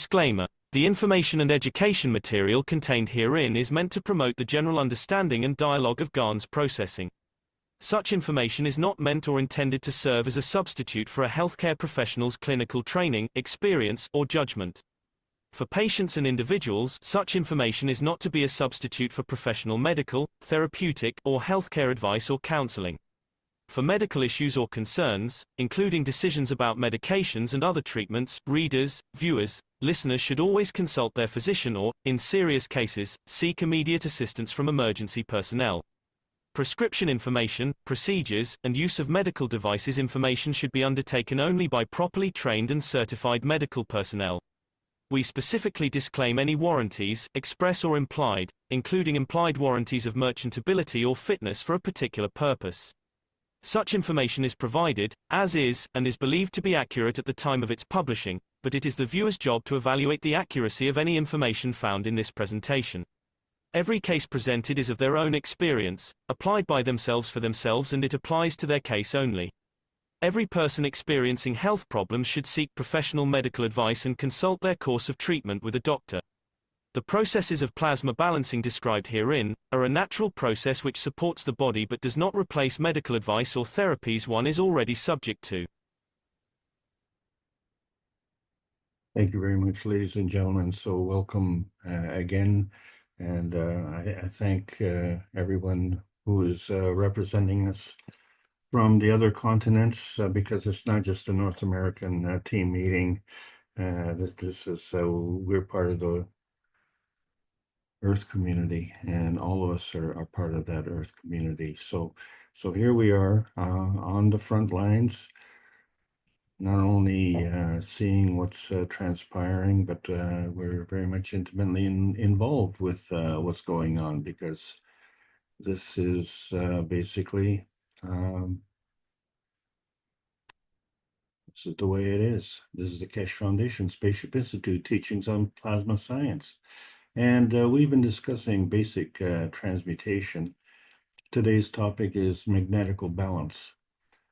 Disclaimer: the information and education material contained herein is meant to promote the general understanding and dialogue of GAN's processing. Such information is not meant or intended to serve as a substitute for a healthcare professional's clinical training, experience, or judgment. For patients and individuals, such information is not to be a substitute for professional medical, therapeutic, or healthcare advice or counseling. For medical issues or concerns, including decisions about medications and other treatments, readers, viewers, listeners should always consult their physician or, in serious cases, seek immediate assistance from emergency personnel. Prescription information, procedures, and use of medical devices information should be undertaken only by properly trained and certified medical personnel. We specifically disclaim any warranties, express or implied, including implied warranties of merchantability or fitness for a particular purpose. Such information is provided, as is, and is believed to be accurate at the time of its publishing, but it is the viewer's job to evaluate the accuracy of any information found in this presentation. Every case presented is of their own experience, applied by themselves for themselves, and it applies to their case only. Every person experiencing health problems should seek professional medical advice and consult their course of treatment with a doctor. The processes of plasma balancing described herein are a natural process which supports the body but does not replace medical advice or therapies one is already subject to. Thank you very much, ladies and gentlemen. So welcome again. And I thank everyone who is representing us from the other continents, because it's not just a North American team meeting. This is we're part of the Earth community, and all of us are part of that Earth community. So here we are on the front lines, not only seeing what's transpiring, but we're very much intimately involved with what's going on, because this is basically this is the way it is. This is the Keshe Foundation Spaceship Institute teachings on plasma science. And we've been discussing basic transmutation. Today's topic is magnetical balance.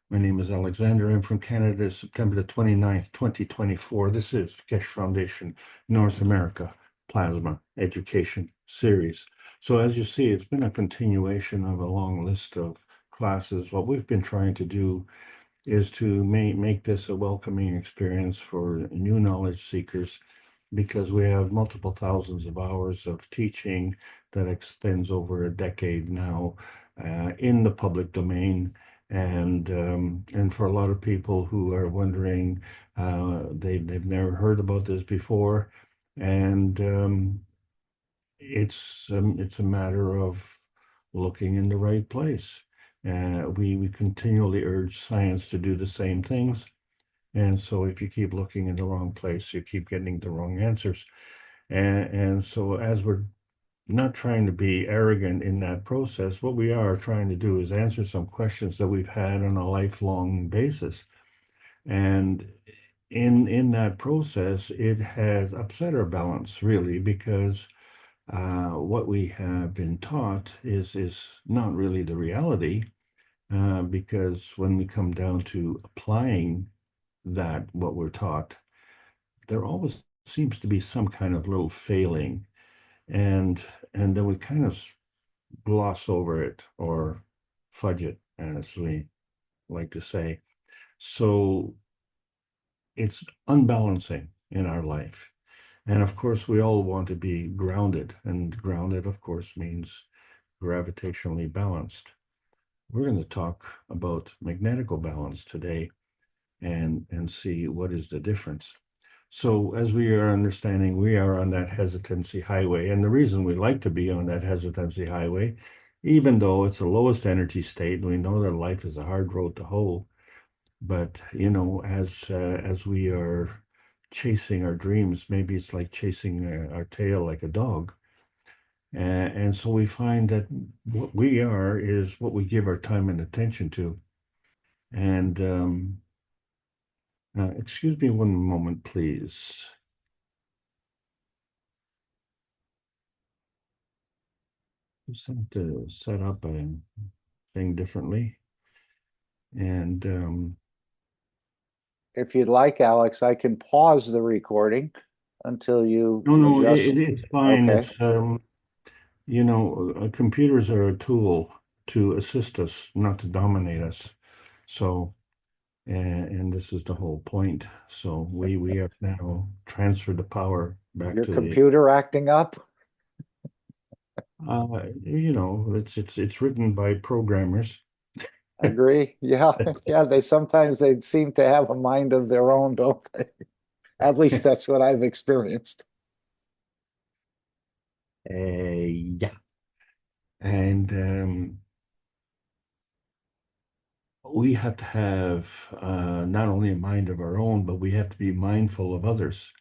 My name is Alexander. I'm from Canada, September the 29th, 2024. This is Keshe Foundation North America Plasma Education Series. So as you see, it's been a continuation of a long list of classes. What we've been trying to do is to make this a welcoming experience for new knowledge seekers, because we have multiple thousands of hours of teaching that extends over a decade now in the public domain. And for a lot of people who are wondering, they've never heard about this before, and it's a matter of looking in the right place. We continually urge science to do the same things. And so if you keep looking in the wrong place, you keep getting the wrong answers. And so as we're not trying to be arrogant in that process, what we are trying to do is answer some questions that we've had on a lifelong basis. And in that process, it has upset our balance, really, because what we have been taught is not really the reality, because when we come down to applying what we're taught, there always seems to be some kind of little failing, and then we kind of gloss over it or fudge it, as we like to say. So it's unbalancing in our life. And of course, we all want to be grounded, and grounded, of course, means gravitationally balanced. We're going to talk about magnetical balance today and see what is the difference. So as we are understanding, we are on that hesitancy highway. And the reason we like to be on that hesitancy highway, even though it's the lowest energy state, we know that life is a hard road to hoe. But, you know, as we are chasing our dreams, maybe it's like chasing our tail like a dog. And so we find that what we are is what we give our time and attention to. And excuse me one moment, please. Just have to set up a thing differently. And if you'd like, Alex, I can pause the recording. until you No, adjust? it's fine. Okay, It's computers are a tool to assist us, not to dominate us. So, and this is the whole point. So we have now transferred the power back your to the computer acting up? it's written by programmers. Agree. Yeah, yeah. They seem to have a mind of their own, don't they? At least that's what I've experienced. Yeah. And we have to have not only a mind of our own, but we have to be mindful of others.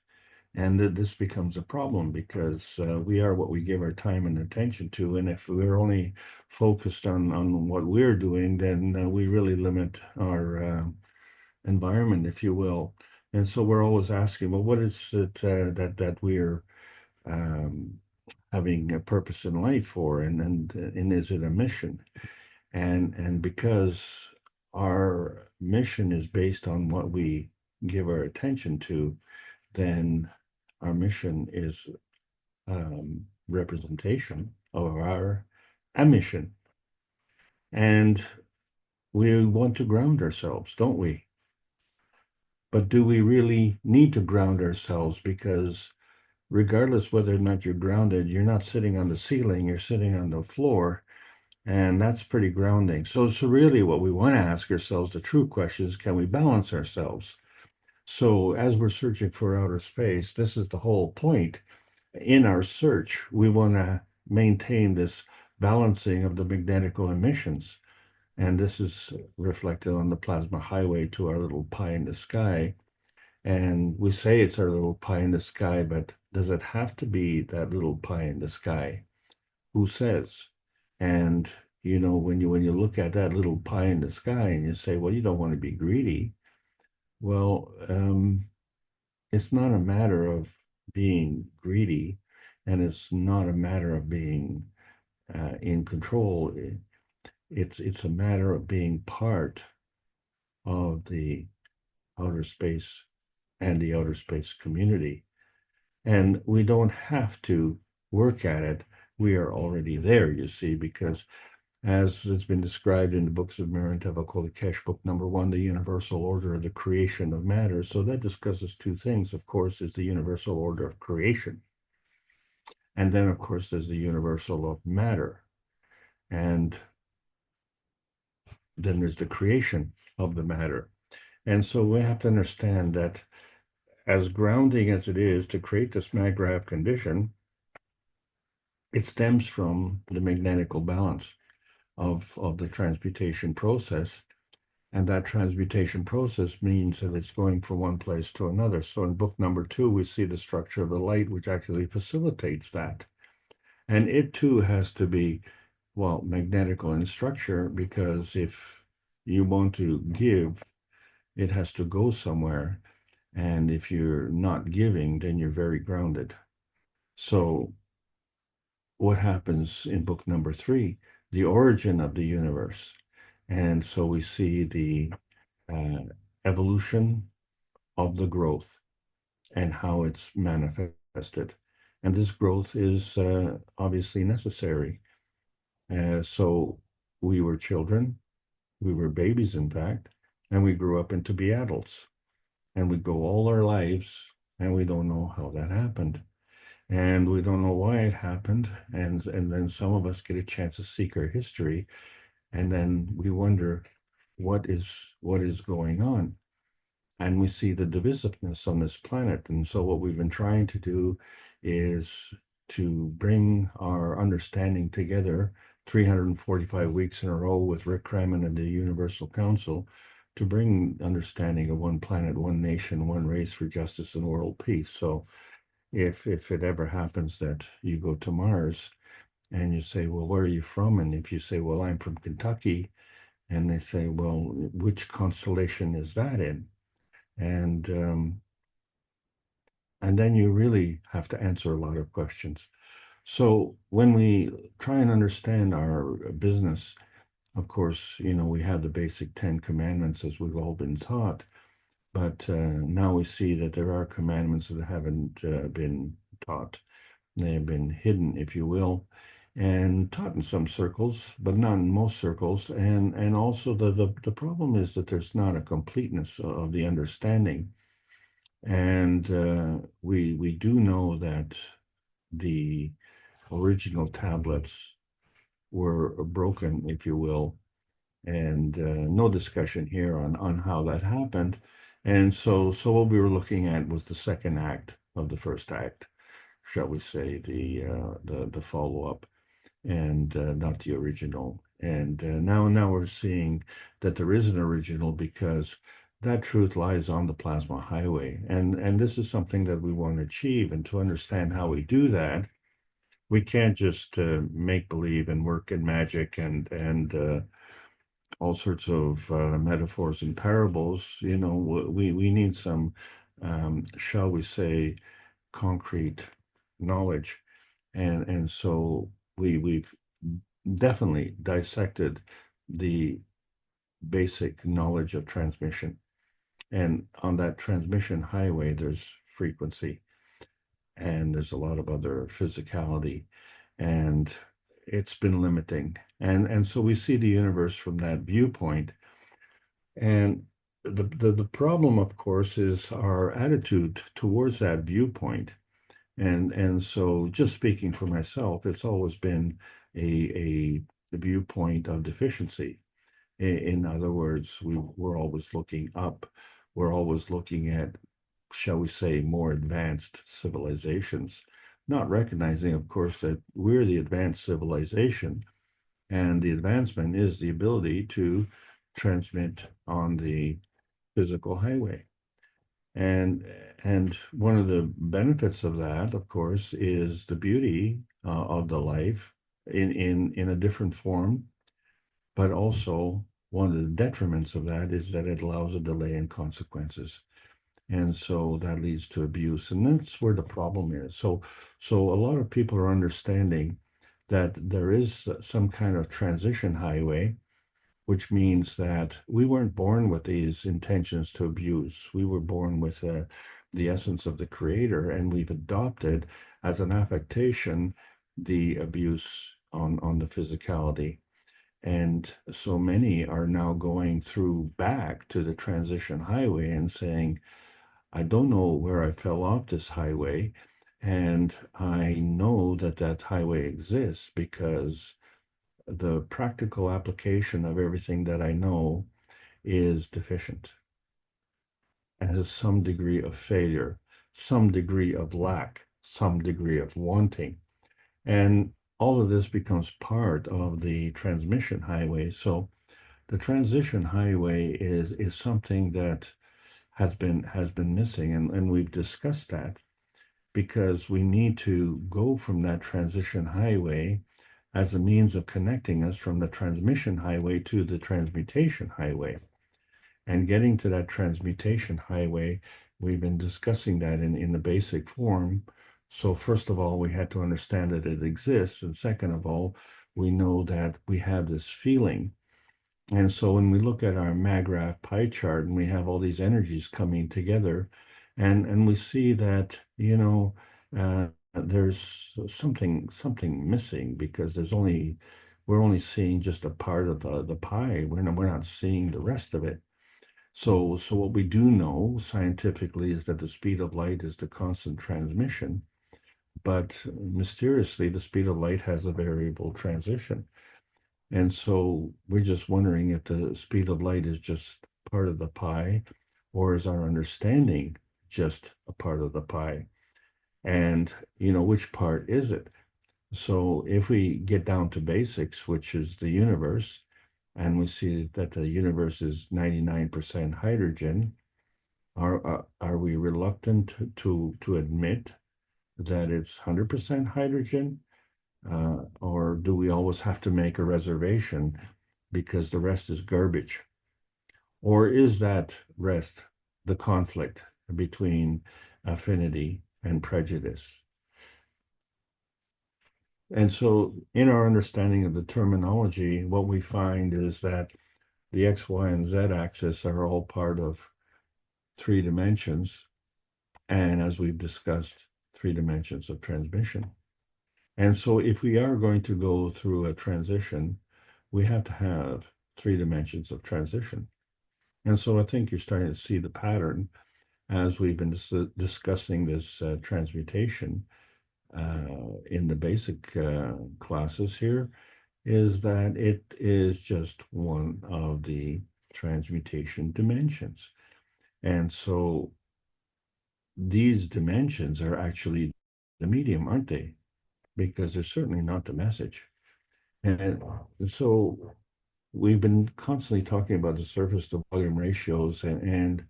And this becomes a problem because we are what we give our time and attention to. And if we're only focused on what we're doing, then we really limit our environment, if you will. And so we're always asking, well, what is it that we're um, having a purpose in life for, and is it a mission? And because our mission is based on what we give our attention to, then our mission is representation of our mission. And we want to ground ourselves, don't we? But do we really need to ground ourselves? Because regardless whether or not you're grounded, you're not sitting on the ceiling, you're sitting on the floor. And that's pretty grounding. So really what we want to ask ourselves, the true question is, can we balance ourselves? So as we're searching for outer space, this is the whole point. In our search, we want to maintain this balancing of the magnetical emissions. And this is reflected on the plasma highway to our little pie in the sky. And we say it's our little pie in the sky, but does it have to be that little pie in the sky? Who says? And when you look at that little pie in the sky and you say, well, you don't want to be greedy. Well, it's not a matter of being greedy, and it's not a matter of being in control. It's a matter of being part of the outer space and the outer space community. And we don't have to work at it. We are already there, you see, because as it's been described in the books of Marantev Kolikesh, book number 1, the universal order of the creation of matter. So that discusses two things, of course, is the universal order of creation. And then, of course, there's the universal of matter. And then there's the creation of the matter. And so we have to understand that as grounding as it is to create this mag-grav condition, it stems from the magnetical balance of the transmutation process. And that transmutation process means that it's going from one place to another. So in book number 2, we see the structure of the light, which actually facilitates that. And it too has to be, well, magnetical in structure, because if you want to give, it has to go somewhere. And if you're not giving, then you're very grounded. So what happens in book number 3? The origin of the universe. And so we see the evolution of the growth and how it's manifested. And this growth is obviously necessary. So we were children, we were babies, in fact, and we grew up into be adults. And we go all our lives and we don't know how that happened. And we don't know why it happened. And then some of us get a chance to seek our history. And then we wonder what is going on. And we see the divisiveness on this planet. And so what we've been trying to do is to bring our understanding together 345 weeks in a row with Rick Crammond and the Universal Council to bring understanding of one planet, one nation, one race for justice and world peace. So if it ever happens that you go to Mars and you say, well, where are you from? And if you say, well, I'm from Kentucky, and they say, well, which constellation is that in? And then you really have to answer a lot of questions. So when we try and understand our business, of course, we have the basic 10 commandments as we've all been taught, but now we see that there are commandments that haven't been taught. They have been hidden, if you will, and taught in some circles, but not in most circles. And also the problem is that there's not a completeness of the understanding. And we do know that the original tablets were broken, if you will, and no discussion here on how that happened. And so what we were looking at was the second act of the first act, shall we say, the follow-up, and not the original. And now we're seeing that there is an original, because that truth lies on the plasma highway. And this is something that we want to achieve. And to understand how we do that, we can't just make believe and work in magic and all sorts of metaphors and parables. You know, we need some, shall we say, concrete knowledge. And so we've definitely dissected the basic knowledge of transmission. And on that transmission highway, there's frequency, and there's a lot of other physicality, and it's been limiting. And so we see the universe from that viewpoint. And the problem, of course, is our attitude towards that viewpoint. And so, just speaking for myself, it's always been a viewpoint of deficiency. In other words, we're always looking up. We're always looking at, shall we say, more advanced civilizations, not recognizing, of course, that we're the advanced civilization, and the advancement is the ability to transmit on the physical highway. And one of the benefits of that, of course, is the beauty of the life in a different form, but also one of the detriments of that is that it allows a delay in consequences. And so that leads to abuse. And that's where the problem is. So a lot of people are understanding that there is some kind of transition highway, which means that we weren't born with these intentions to abuse. We were born with the essence of the creator, and we've adopted as an affectation the abuse on the physicality. And so many are now going through back to the transition highway and saying, I don't know where I fell off this highway. And I know that that highway exists because the practical application of everything that I know is deficient, has some degree of failure, some degree of lack, some degree of wanting. And all of this becomes part of the transmission highway. So the transition highway is something that has been missing, and we've discussed that, because we need to go from that transition highway as a means of connecting us from the transmission highway to the transmutation highway. And getting to that transmutation highway, we've been discussing that in the basic form. So first of all, we had to understand that it exists. And second of all, we know that we have this feeling. And so when we look at our MAGRAPH pie chart and we have all these energies coming together, and we see that, there's something missing, because we're only seeing just a part of the pie. We're not seeing the rest of it. So what we do know scientifically is that the speed of light is the constant transmission, but mysteriously the speed of light has a variable transition. And so we're just wondering if the speed of light is just part of the pie, or is our understanding just a part of the pie? And, which part is it? So if we get down to basics, which is the universe, and we see that the universe is 99% hydrogen, are we reluctant to admit that it's 100% hydrogen? Or do we always have to make a reservation because the rest is garbage? Or is that rest the conflict between affinity and prejudice? And so in our understanding of the terminology, what we find is that the X, Y, and Z axis are all part of three dimensions, and as we've discussed, three dimensions of transmission. And so if we are going to go through a transition, we have to have three dimensions of transition. And so I think you're starting to see the pattern as we've been discussing this transmutation in the basic classes here, is that it is just one of the transmutation dimensions. And so these dimensions are actually the medium, aren't they? Because they're certainly not the message. And so we've been constantly talking about the surface to volume ratios, and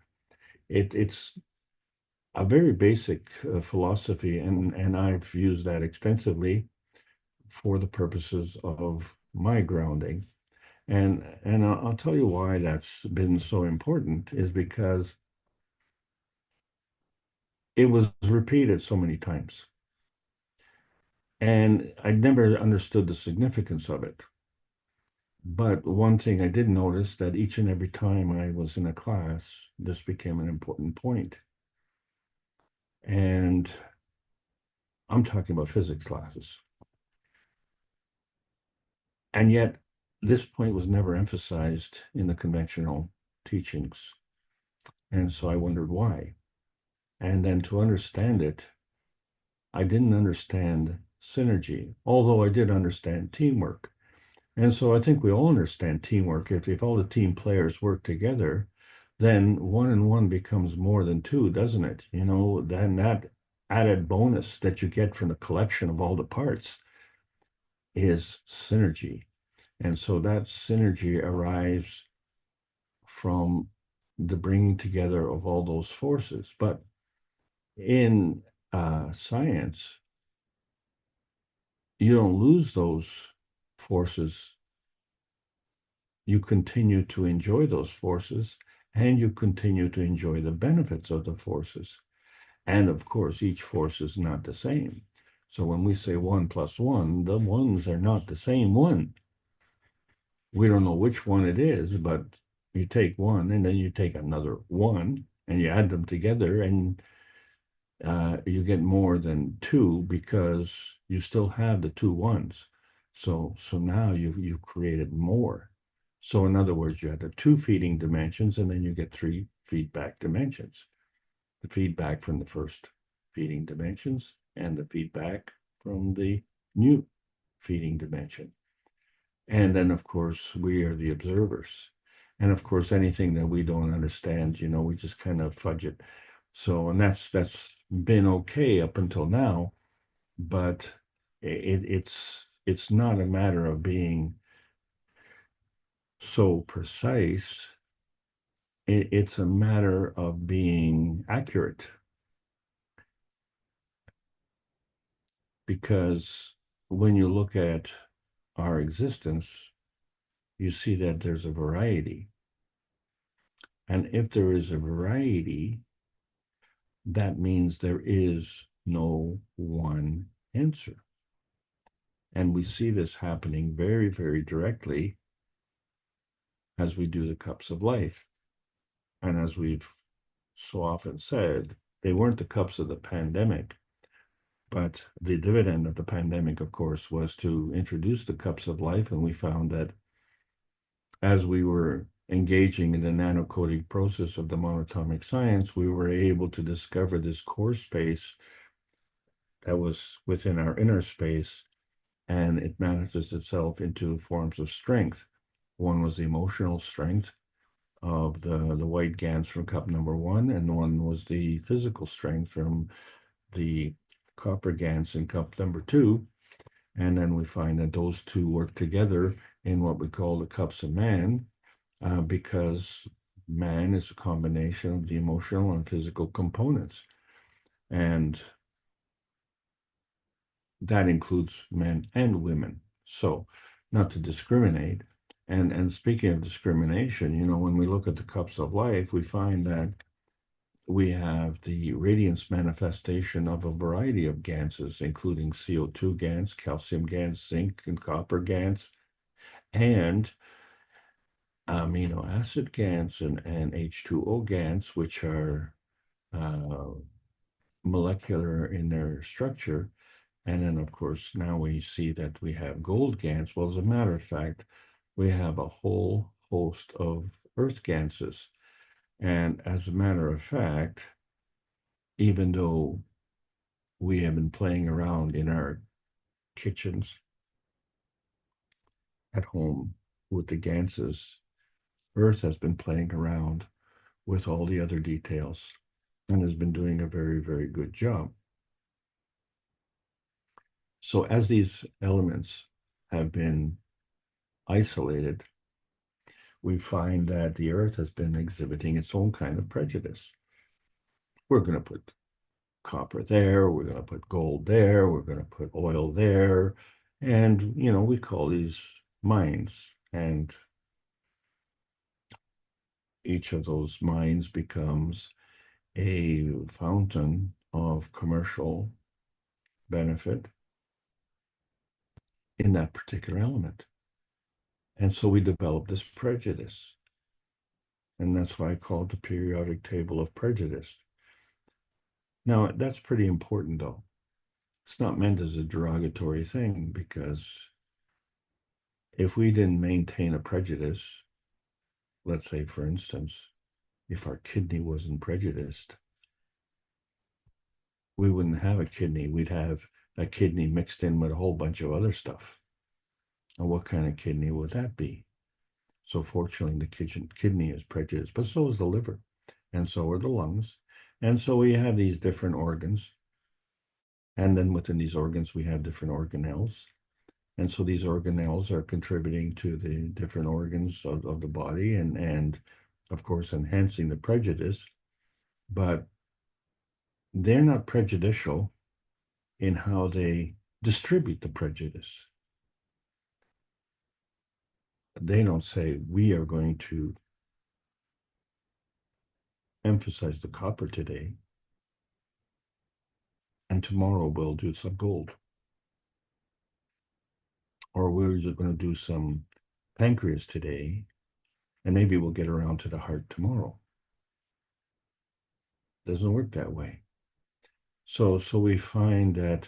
it's a very basic philosophy, and I've used that extensively for the purposes of my grounding. And I'll tell you why that's been so important is because it was repeated so many times. And I never understood the significance of it. But one thing I did notice that each and every time I was in a class, this became an important point. And I'm talking about physics classes. And yet, this point was never emphasized in the conventional teachings. And so I wondered why. And then to understand it, I didn't understand synergy, although I did understand teamwork. And so I think we all understand teamwork. If all the team players work together, then 1 and 1 becomes more than 2, doesn't it? You know, then that added bonus that you get from the collection of all the parts is synergy. And so that synergy arrives from the bringing together of all those forces. But in science, you don't lose those forces. You continue to enjoy those forces, and you continue to enjoy the benefits of the forces. And of course, each force is not the same. So when we say 1 plus 1, the ones are not the same one. We don't know which one it is, but you take one and then you take another one and you add them together, and you get more than 2 because you still have the 2 ones. So now you've created more. So in other words, you have the 2 feeding dimensions, and then you get 3 feedback dimensions. The feedback from the first feeding dimensions and the feedback from the new feeding dimension. And then, of course, we are the observers. And of course, anything that we don't understand, you know, we just kind of fudge it. So, and that's been okay up until now, but it's not a matter of being so precise. It's a matter of being accurate. Because when you look at our existence, you see that there's a variety. And if there is a variety, that means there is no one answer. And we see this happening very, very directly as we do the cups of life. And as we've so often said, they weren't the cups of the pandemic, but the dividend of the pandemic, of course, was to introduce the cups of life. And we found that as we were engaging in the nanocoding process of the monatomic science, we were able to discover this core space that was within our inner space, and it manifests itself into forms of strength. One was the emotional strength of the white GANs from cup number 1, and one was the physical strength from the copper GANs in cup number 2. And then we find that those two work together in what we call the cups of man, because man is a combination of the emotional and physical components. And that includes men and women. So not to discriminate. And speaking of discrimination, you know, when we look at the cups of life, we find that we have the radiance manifestation of a variety of ganses, including CO2 GANs, calcium GANs, zinc and copper GANs. And amino acid GANs and H2O GANs, which are molecular in their structure. And then, of course, now we see that we have gold GANs. Well, as a matter of fact, we have a whole host of earth GANSes. And as a matter of fact, even though we have been playing around in our kitchens at home with the GANSes, Earth has been playing around with all the other details and has been doing a very, very good job. So as these elements have been isolated, we find that the Earth has been exhibiting its own kind of prejudice. We're going to put copper there, we're going to put gold there, we're going to put oil there, and, you know, we call these mines, and each of those mines becomes a fountain of commercial benefit in that particular element. And so we develop this prejudice. And that's why I call it the periodic table of prejudice. Now, that's pretty important, though. It's not meant as a derogatory thing, because if we didn't maintain a prejudice, let's say, for instance, if our kidney wasn't prejudiced, we wouldn't have a kidney. We'd have a kidney mixed in with a whole bunch of other stuff. And what kind of kidney would that be? So fortunately, the kidney is prejudiced, but so is the liver, and so are the lungs. And so we have these different organs. And then within these organs, we have different organelles. And so these organelles are contributing to the different organs of the body and of course, enhancing the prejudice. But they're not prejudicial in how they distribute the prejudice. They don't say, we are going to emphasize the copper today, and tomorrow we'll do some gold. Or we're just going to do some pancreas today, and maybe we'll get around to the heart tomorrow. Doesn't work that way. So we find that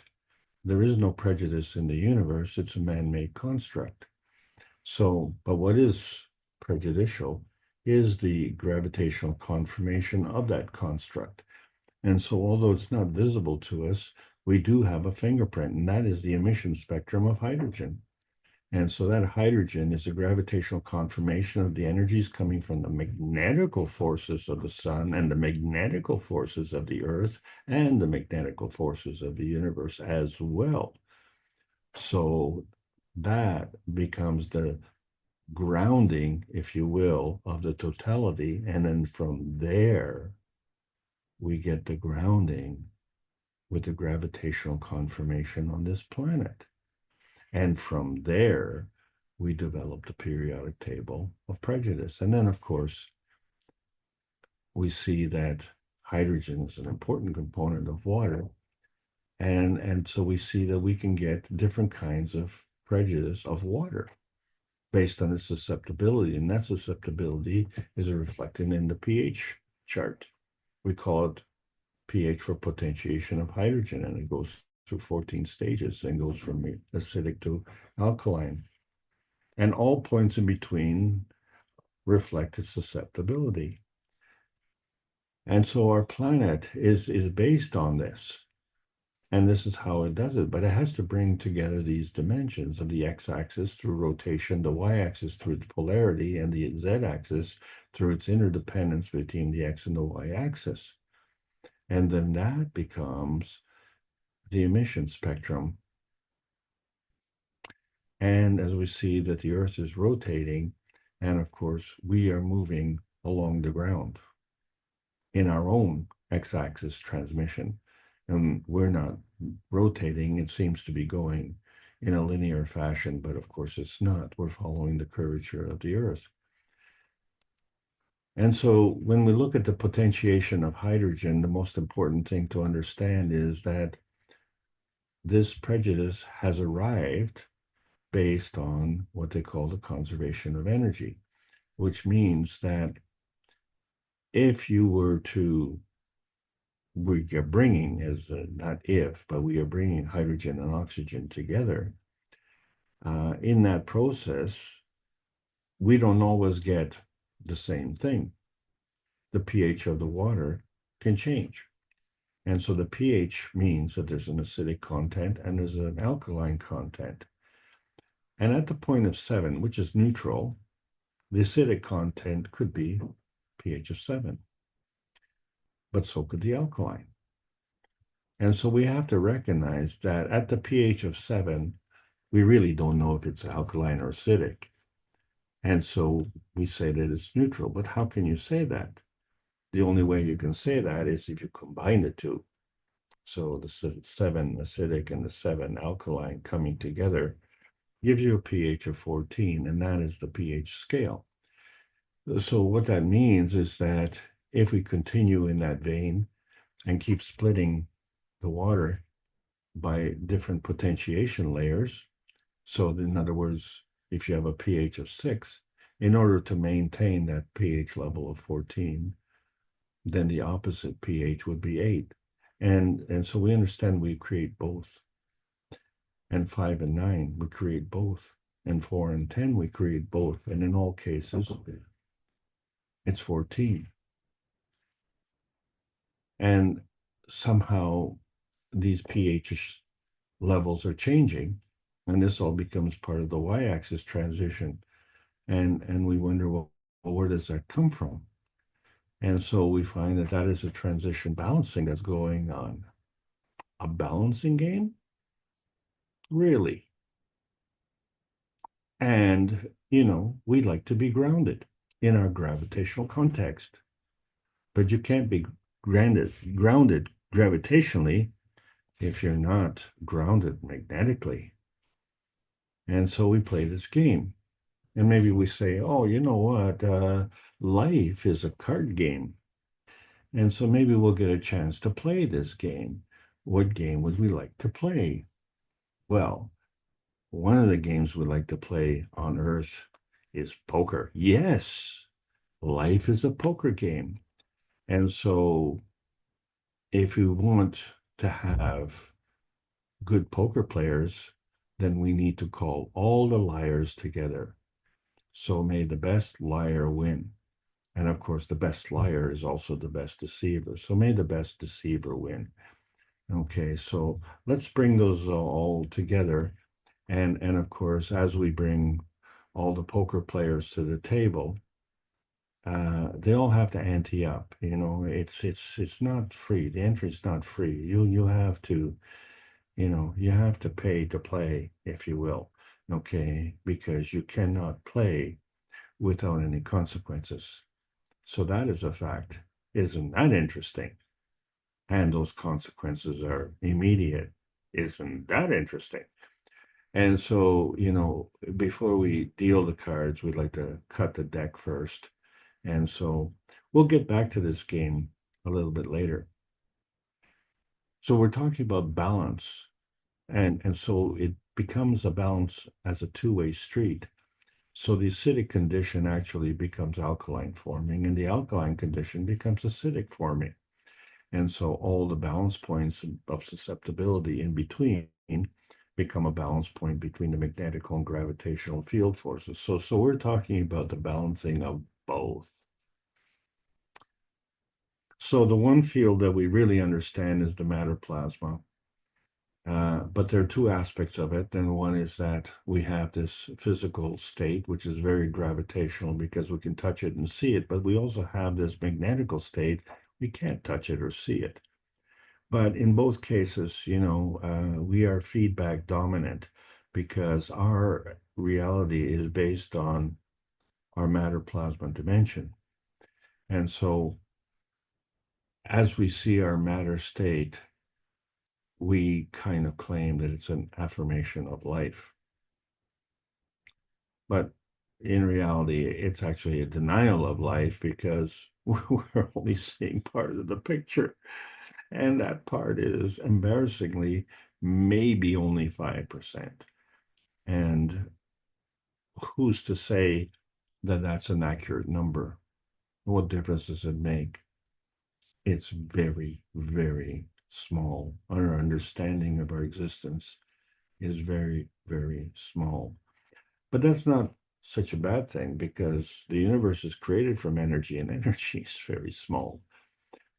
there is no prejudice in the universe. It's a man-made construct. So, but what is prejudicial is the gravitational conformation of that construct. And so although it's not visible to us, we do have a fingerprint, and that is the emission spectrum of hydrogen. And so that hydrogen is a gravitational conformation of the energies coming from the magnetical forces of the sun and the magnetical forces of the earth and the magnetical forces of the universe as well. So that becomes the grounding, if you will, of the totality. And then from there, we get the grounding with the gravitational conformation on this planet. And from there, we develop the periodic table of prejudice. And then, of course, we see that hydrogen is an important component of water. And so we see that we can get different kinds of prejudice of water based on its susceptibility. And that susceptibility is reflected in the pH chart. We call it pH for potentiation of hydrogen, and it goes through 14 stages and goes from acidic to alkaline. And all points in between reflect its susceptibility. And so our planet is based on this. And this is how it does it. But it has to bring together these dimensions of the x-axis through rotation, the y-axis through its polarity, and the z-axis through its interdependence between the x and the y-axis. And then that becomes the emission spectrum. And as we see that the Earth is rotating, and of course, we are moving along the ground in our own x-axis transmission. And we're not rotating. It seems to be going in a linear fashion, but of course it's not. We're following the curvature of the Earth. And so when we look at the potentiation of hydrogen, the most important thing to understand is that this prejudice has arrived based on what they call the conservation of energy. which means that if you were to, we are bringing, not if, but we are bringing hydrogen and oxygen together. In that process, we don't always get the same thing. The pH of the water can change. And so the pH means that there's an acidic content and there's an alkaline content. And at the point of 7, which is neutral, the acidic content could be pH of 7, but so could the alkaline. And so we have to recognize that at the pH of 7, we really don't know if it's alkaline or acidic. And so we say that it's neutral. But how can you say that? The only way you can say that is if you combine the two. So the 7 acidic and the 7 alkaline coming together gives you a pH of 14, and that is the pH scale. So what that means is that if we continue in that vein and keep splitting the water by different potentiation layers, so in other words, if you have a pH of 6, in order to maintain that pH level of 14, then the opposite pH would be 8. And so we understand we create both. And 5 and 9, we create both. And 4 and 10, we create both. And in all cases, it's 14. And somehow these pH levels are changing. And this all becomes part of the y-axis transition. And we wonder, well, where does that come from? And so we find that that is a transition balancing that's going on. A balancing game? Really? And, we like to be grounded in our gravitational context. But you can't be grounded gravitationally if you're not grounded magnetically. And so we play this game. And maybe we say, oh, you know what? Life is a card game. And so maybe we'll get a chance to play this game. What game would we like to play? Well, one of the games we like to play on Earth is poker. Yes, life is a poker game. And so if we want to have good poker players, then we need to call all the liars together. So may the best liar win. And of course, the best liar is also the best deceiver. So may the best deceiver win. Okay, so let's bring those all together. And of course, as we bring all the poker players to the table, they all have to ante up. It's not free. The entry's not free. You have to, you have to pay to play, if you will. Okay, because you cannot play without any consequences. So that is a fact. Isn't that interesting? And those consequences are immediate. Isn't that interesting? And so, before we deal the cards, we'd like to cut the deck first. And so we'll get back to this game a little bit later. So we're talking about balance. And so it becomes a balance as a two-way street. So the acidic condition actually becomes alkaline forming, and the alkaline condition becomes acidic forming. And so all the balance points of susceptibility in between become a balance point between the magnetical and gravitational field forces. So we're talking about the balancing of both. So the one field that we really understand is the matter plasma. But there are two aspects of it. And one is that we have this physical state, which is very gravitational because we can touch it and see it. But we also have this magnetical state. We can't touch it or see it. But in both cases, we are feedback dominant because our reality is based on our matter plasma dimension. And so as we see our matter state, we kind of claim that it's an affirmation of life. But in reality, it's actually a denial of life because we're only seeing part of the picture. And that part is embarrassingly maybe only 5%. And who's to say that that's an accurate number. What difference does it make? It's very, very small. Our understanding of our existence is very, very small. But that's not such a bad thing because the universe is created from energy and energy is very small.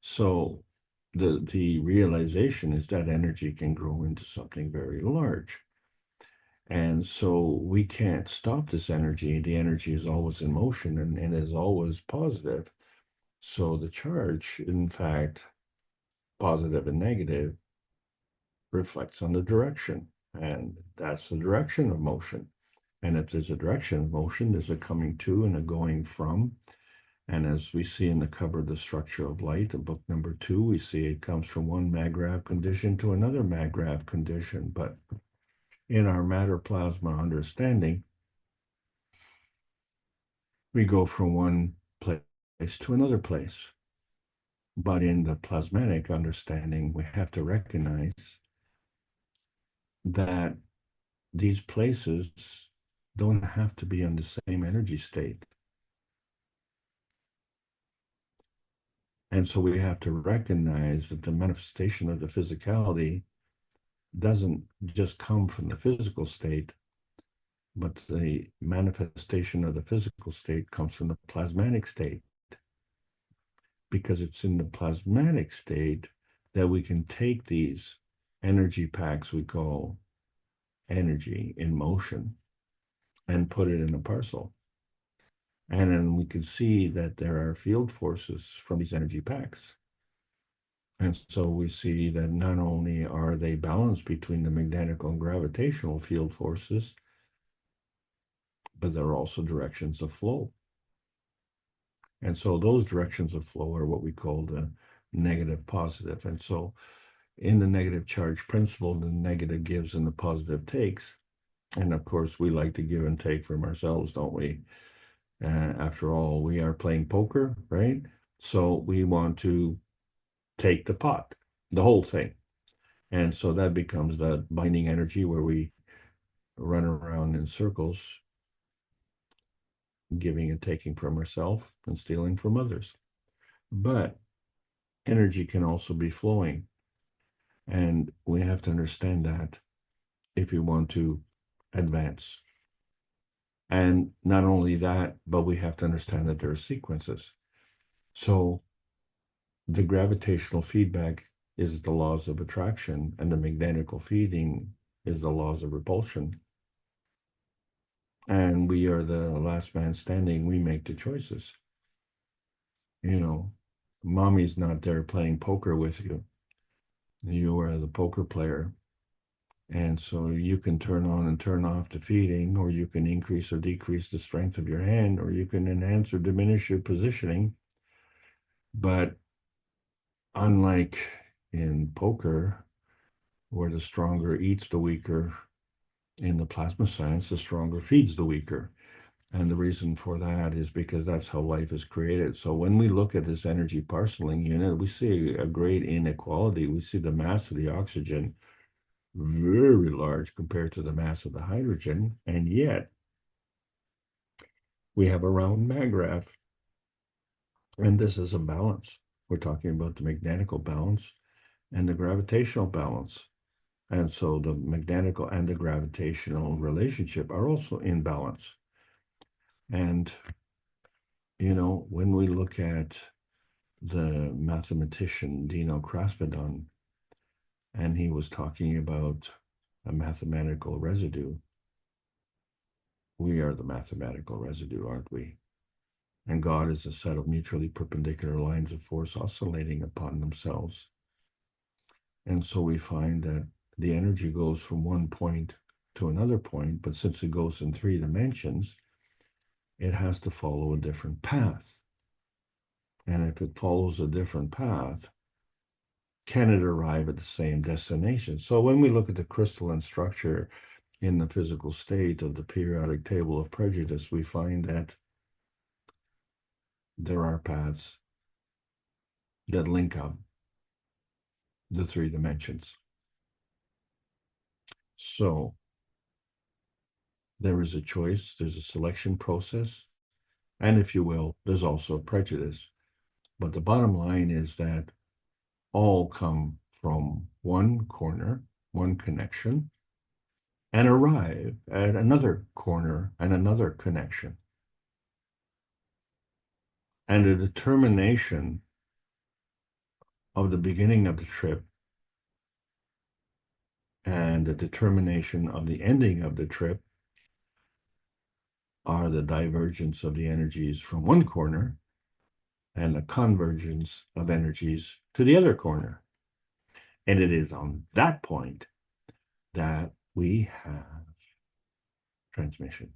So the realization is that energy can grow into something very large. And so we can't stop this energy. The energy is always in motion and is always positive. So the charge, in fact, positive and negative, reflects on the direction. And that's the direction of motion. And if there's a direction of motion, there's a coming to and a going from. And as we see in the cover of The Structure of Light, in book number 2, we see it comes from one mag-grav condition to another mag-grav condition. But in our matter plasma understanding, we go from one place to another place. But in the plasmatic understanding, we have to recognize that these places don't have to be in the same energy state. And so we have to recognize that the manifestation of the physicality doesn't just come from the physical state, but the manifestation of the physical state comes from the plasmatic state. Because it's in the plasmatic state that we can take these energy packs we call energy in motion and put it in a parcel. And then we can see that there are field forces from these energy packs. And so we see that not only are they balanced between the magnetical and gravitational field forces, but there are also directions of flow. And so those directions of flow are what we call the negative positive. And so in the negative charge principle, the negative gives and the positive takes. And of course, we like to give and take from ourselves, don't we? After all, we are playing poker, right? So we want to take the pot, the whole thing. And so that becomes the binding energy where we run around in circles, giving and taking from ourselves and stealing from others. But energy can also be flowing. And we have to understand that if we want to advance. And not only that, but we have to understand that there are sequences. So the gravitational feedback is the laws of attraction, and the magnetical feeding is the laws of repulsion. And we are the last man standing. We make the choices. You know, mommy's not there playing poker with you. You are the poker player. And so you can turn on and turn off the feeding, or you can increase or decrease the strength of your hand, or you can enhance or diminish your positioning. But unlike in poker, where the stronger eats the weaker, in the plasma science, the stronger feeds the weaker. And the reason for that is because that's how life is created. So when we look at this energy parceling unit, we see a great inequality. We see the mass of the oxygen very large compared to the mass of the hydrogen, and yet we have a round mag-grav, and this is a balance. We're talking about the magnetical balance and the gravitational balance. And so the magnetical and the gravitational relationship are also in balance. And, you know, when we look at the mathematician Dino Kraspedon, and he was talking about a mathematical residue, we are the mathematical residue, aren't we? And God is a set of mutually perpendicular lines of force oscillating upon themselves. And so we find that the energy goes from one point to another point, but since it goes in 3 dimensions, it has to follow a different path. And if it follows a different path, can it arrive at the same destination? So when we look at the crystalline structure in the physical state of the periodic table of prejudice, we find that there are paths that link up the 3 dimensions. So there is a choice, there's a selection process, And if you will, there's also prejudice. But the bottom line is that all come from one corner, one connection, and arrive at another corner and another connection. And the determination of the beginning of the trip and the determination of the ending of the trip are the divergence of the energies from one corner and the convergence of energies to the other corner. And it is on that point that we have transmission.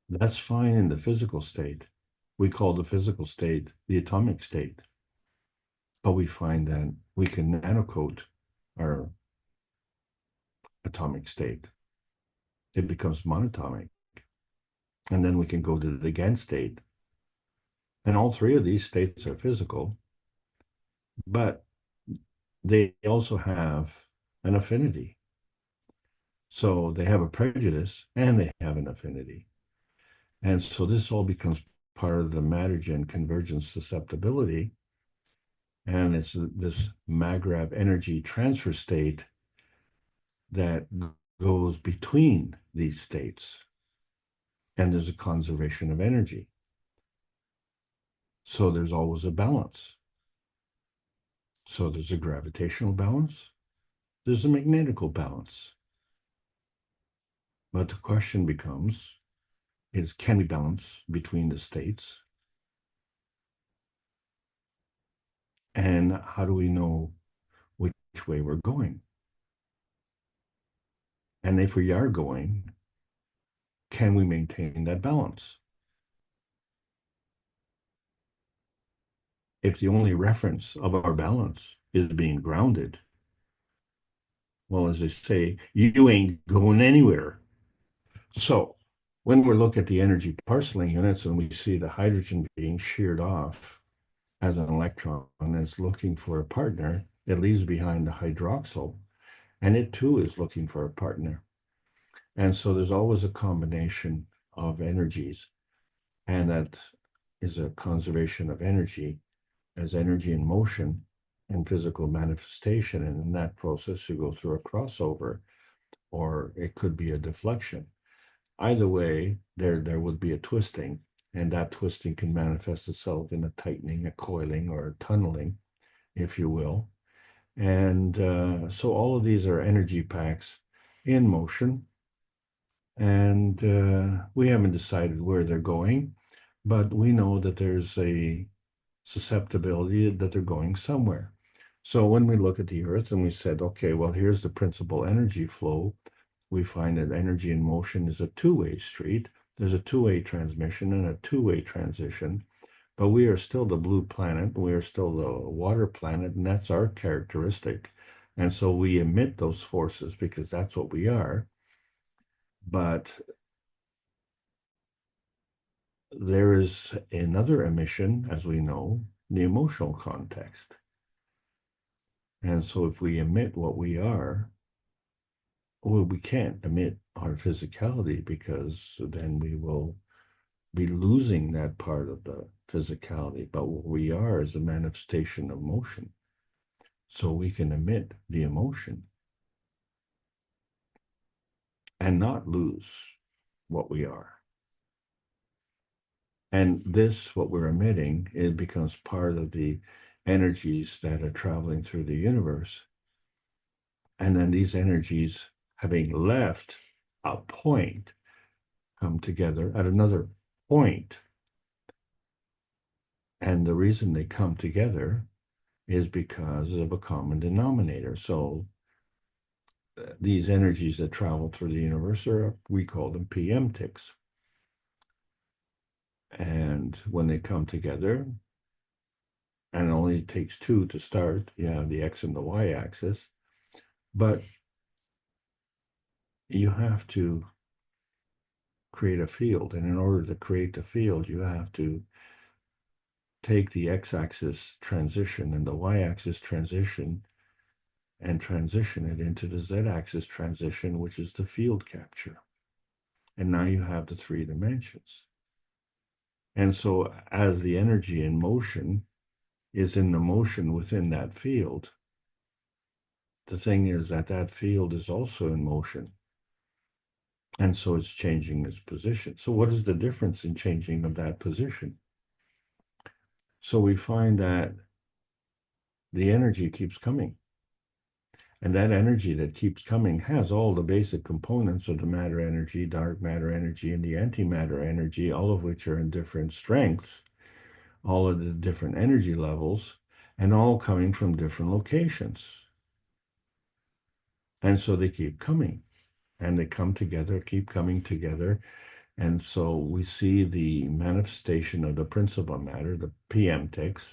That's fine in the physical state. We call the physical state the atomic state. But we find that we can nanocoat our atomic state. It becomes monatomic. And then we can go to the GAN state. And all three of these states are physical, but they also have an affinity. So they have a prejudice and they have an affinity. And so this all becomes part of the matter-gen convergence susceptibility. And it's this MAGRAV energy transfer state that goes between these states. And there's a conservation of energy. So there's always a balance. So there's a gravitational balance. There's a magnetical balance. But the question becomes, can we balance between the states? And how do we know which way we're going? And if we are going, can we maintain that balance? If the only reference of our balance is being grounded, well, as they say, you ain't going anywhere. So when we look at the energy parceling units and we see the hydrogen being sheared off as an electron and is looking for a partner, it leaves behind the hydroxyl, and it too is looking for a partner. And so there's always a combination of energies, and that is a conservation of energy as energy in motion and physical manifestation. And in that process, you go through a crossover, or it could be a deflection. Either way, there would be a twisting, and that twisting can manifest itself in a tightening, a coiling, or a tunneling, if you will. And so all of these are energy packs in motion. And we haven't decided where they're going, but we know that there's a susceptibility that they're going somewhere. So when we look at the Earth and we said, okay, well, here's the principal energy flow, we find that energy in motion is a two-way street. There's a two-way transmission and a two-way transition, but we are still the blue planet. We are still the water planet, and that's our characteristic. And so we emit those forces because that's what we are. But there is another emission, as we know, the emotional context. And so if we emit what we are, well, we can't emit our physicality because then we will be losing that part of the physicality. But what we are is a manifestation of motion. So we can emit the emotion and not lose what we are. And this, what we're emitting, it becomes part of the energies that are traveling through the universe. And then these energies, having left a point, come together at another point. And the reason they come together is because of a common denominator. So these energies that travel through the universe we call them PM ticks. And when they come together, and it only takes two to start, you have the X and the Y axis, but you have to create a field. And in order to create the field, you have to take the X-axis transition and the Y-axis transition and transition it into the z-axis transition, which is the field capture. And now you have the 3 dimensions. And so as the energy in motion is in the motion within that field, the thing is that that field is also in motion. And so it's changing its position. So what is the difference in changing of that position? So we find that the energy keeps coming. And that energy that keeps coming has all the basic components of the matter energy, dark matter energy, and the antimatter energy, all of which are in different strengths, all of the different energy levels, and all coming from different locations. And so they keep coming, and they come together, keep coming together. And so we see the manifestation of the principal matter, the PM ticks,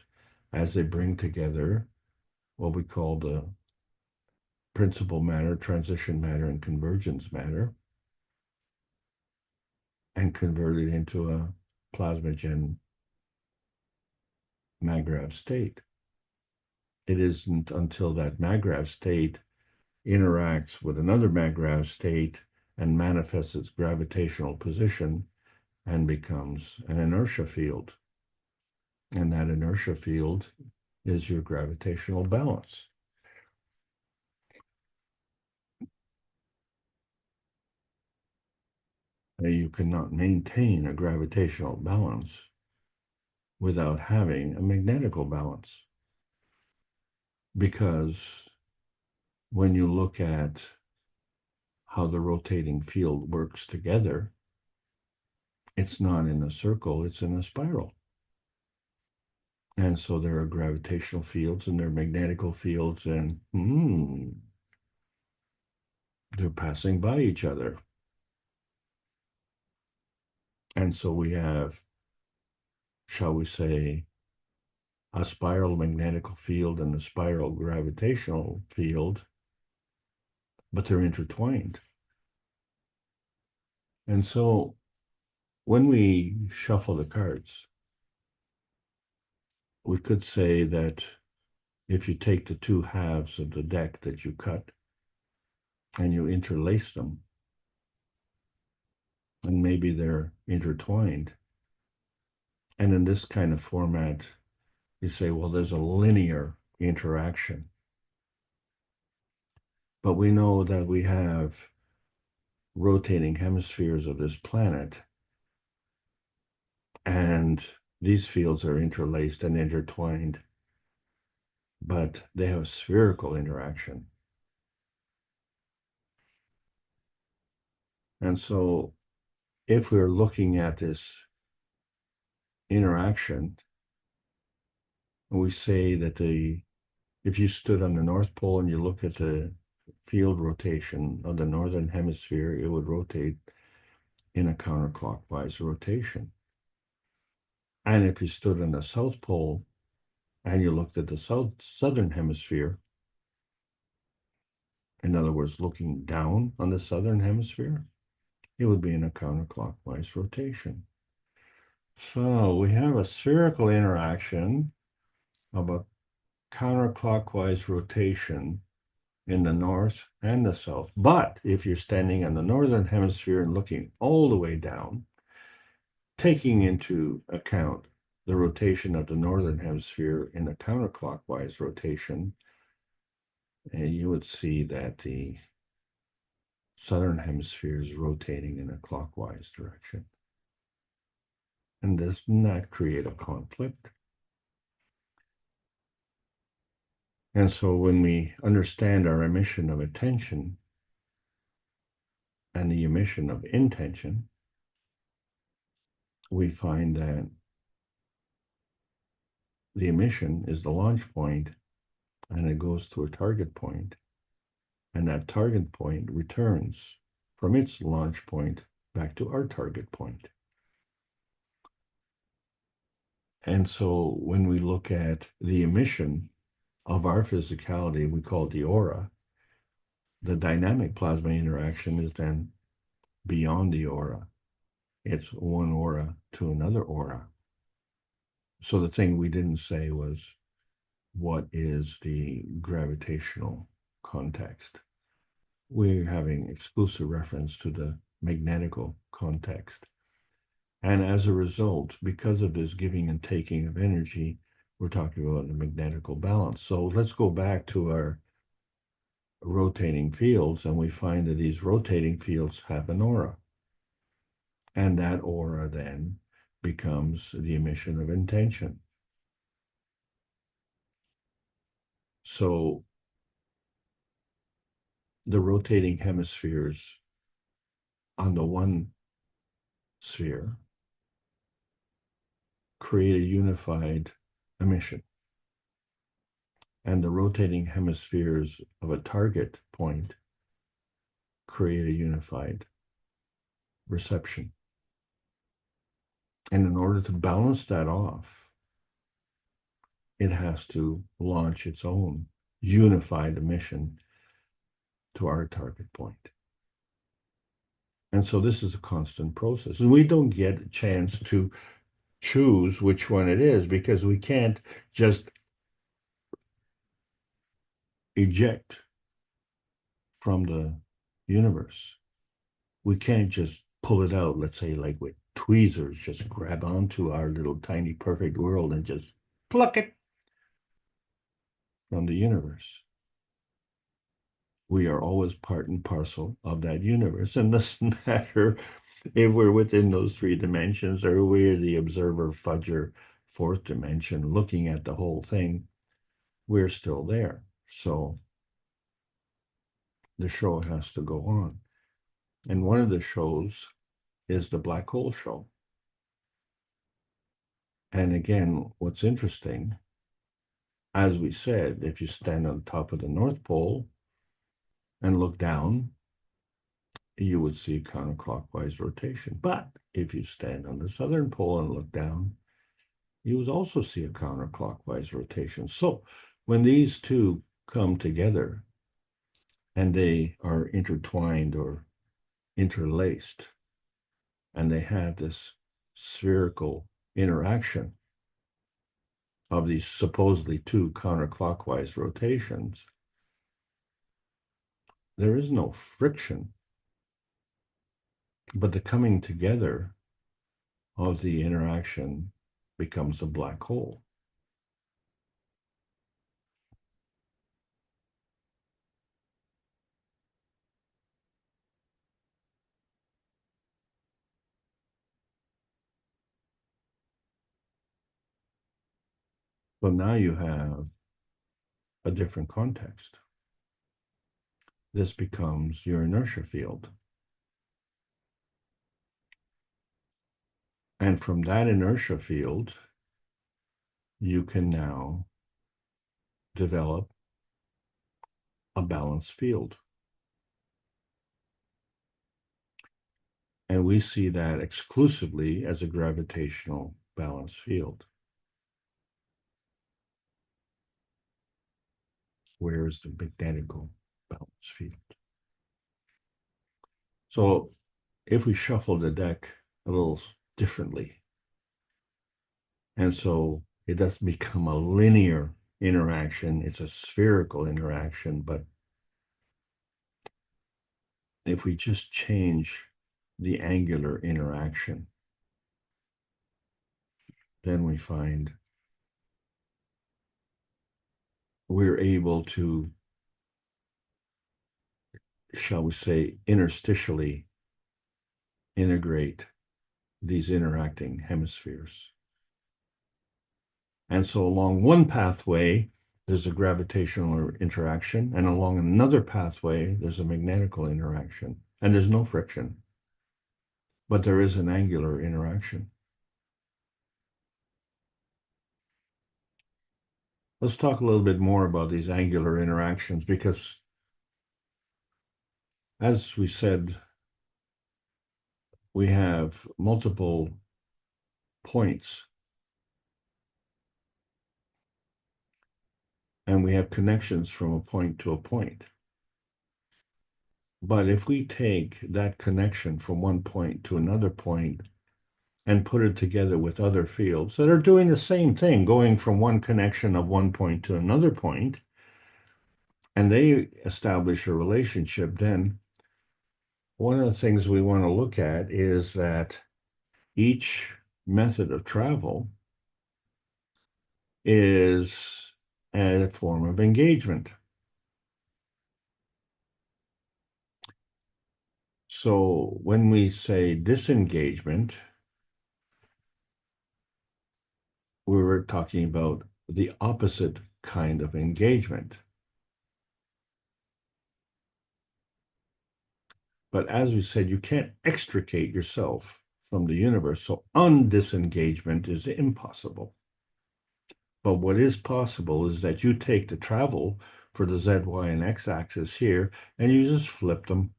as they bring together what we call the principal matter, transition matter, and convergence matter, and convert it into a plasmagen MAGRAV state. It isn't until that MAGRAV state interacts with another MAGRAV state and manifests its gravitational position and becomes an inertia field. And that inertia field is your gravitational balance. You cannot maintain a gravitational balance without having a magnetical balance. Because when you look at how the rotating field works together, it's not in a circle, it's in a spiral. And so there are gravitational fields and there are magnetical fields, and they're passing by each other. And so we have, shall we say, a spiral magnetical field and a spiral gravitational field, but they're intertwined. And so when we shuffle the cards, we could say that if you take the 2 halves of the deck that you cut and you interlace them, and maybe they're intertwined, and in this kind of format, you say, well, there's a linear interaction. But we know that we have rotating hemispheres of this planet, and these fields are interlaced and intertwined, but they have spherical interaction. And so if we're looking at this interaction, we say that if you stood on the North Pole and you look at the field rotation of the northern hemisphere, it would rotate in a counterclockwise rotation. And if you stood on the South Pole and you looked at the southern hemisphere, in other words, looking down on the southern hemisphere, it would be in a counterclockwise rotation. So we have a spherical interaction of a counterclockwise rotation in the north and the south. But if you're standing in the northern hemisphere and looking all the way down, taking into account the rotation of the northern hemisphere in a counterclockwise rotation, you would see that the southern hemisphere is rotating in a clockwise direction. And does not create a conflict. And so when we understand our emission of attention and the emission of intention, we find that the emission is the launch point, and it goes to a target point, and that target point returns from its launch point back to our target point. And so when we look at the emission of our physicality, we call it the aura. The dynamic plasma interaction is then beyond the aura. It's one aura to another aura. So the thing we didn't say was, what is the gravitational context. We're having exclusive reference to the magnetical context. And as a result, because of this giving and taking of energy, we're talking about the magnetical balance. So let's go back to our rotating fields, and we find that these rotating fields have an aura. And that aura then becomes the emission of intention. So the rotating hemispheres on the one sphere create a unified emission. And the rotating hemispheres of a target point create a unified reception. And in order to balance that off, it has to launch its own unified emission to our target point. And so this is a constant process. And we don't get a chance to choose which one it is, because we can't just eject from the universe. We can't just pull it out, let's say, like with tweezers, just grab onto our little tiny perfect world and just pluck it from the universe. We are always part and parcel of that universe. And it doesn't matter if we're within those three dimensions or we're the observer, fudger, fourth dimension, looking at the whole thing, we're still there. So the show has to go on. And one of the shows is the black hole show. And again, what's interesting, as we said, if you stand on top of the North Pole and look down, you would see counterclockwise rotation. But if you stand on the Southern Pole and look down, you would also see a counterclockwise rotation. So when these two come together and they are intertwined or interlaced, and they have this spherical interaction of these supposedly two counterclockwise rotations, there is no friction, but the coming together of the interaction becomes a black hole. So now you have a different context. This becomes your inertia field. And from that inertia field, you can now develop a balanced field. And we see that exclusively as a gravitational balanced field. Where is the magnetical balance field? So if we shuffle the deck a little differently, and so it doesn't become a linear interaction, it's a spherical interaction, but if we just change the angular interaction, then we find we're able to, shall we say, interstitially integrate these interacting hemispheres. And so along one pathway, there's a gravitational interaction, and along another pathway, there's a magnetical interaction, and there's no friction, but there is an angular interaction. Let's talk a little bit more about these angular interactions, because as we said, we have multiple points and we have connections from a point to a point. But if we take that connection from one point to another point and put it together with other fields that are doing the same thing, going from one connection of one point to another point, and they establish a relationship, then one of the things we want to look at is that each method of travel is a form of engagement. So when we say disengagement, we were talking about the opposite kind of engagement. But as we said, you can't extricate yourself from the universe, so undisengagement is impossible. But what is possible is that you take the travel for the Z, Y, and X axis here, and you just flip them.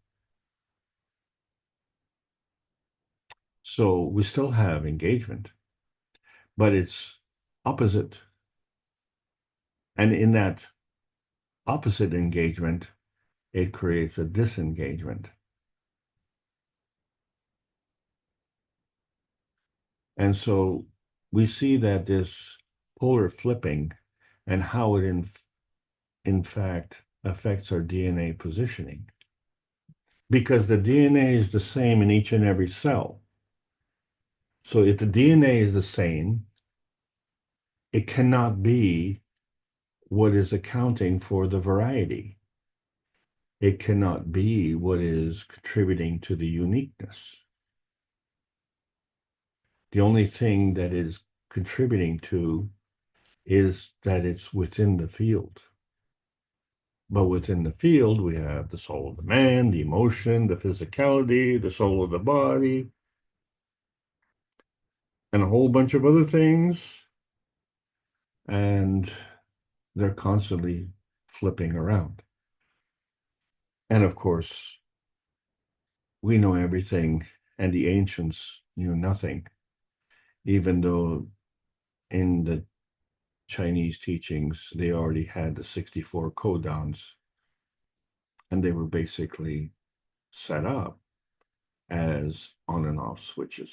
So we still have engagement, but it's opposite. And in that opposite engagement, it creates a disengagement. And so we see that this polar flipping and how it in fact affects our DNA positioning. Because the DNA is the same in each and every cell. So if the DNA is the same, it cannot be what is accounting for the variety. It cannot be what is contributing to the uniqueness. The only thing that is contributing to is that it's within the field. But within the field, we have the soul of the man, the emotion, the physicality, the soul of the body, and a whole bunch of other things. And they're constantly flipping around. And of course, we know everything, and the ancients knew nothing, even though in the Chinese teachings, they already had the 64 codons, and they were basically set up as on and off switches.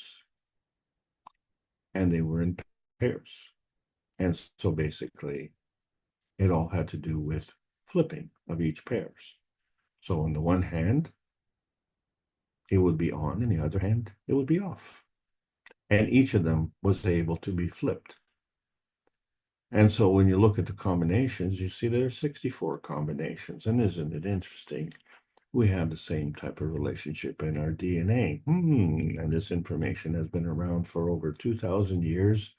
And they were in pairs. And so basically, it all had to do with flipping of each pairs. So on the one hand, it would be on, and the other hand, it would be off. And each of them was able to be flipped. And so when you look at the combinations, you see there are 64 combinations. And isn't it interesting? We have the same type of relationship in our DNA. And this information has been around for over 2,000 years.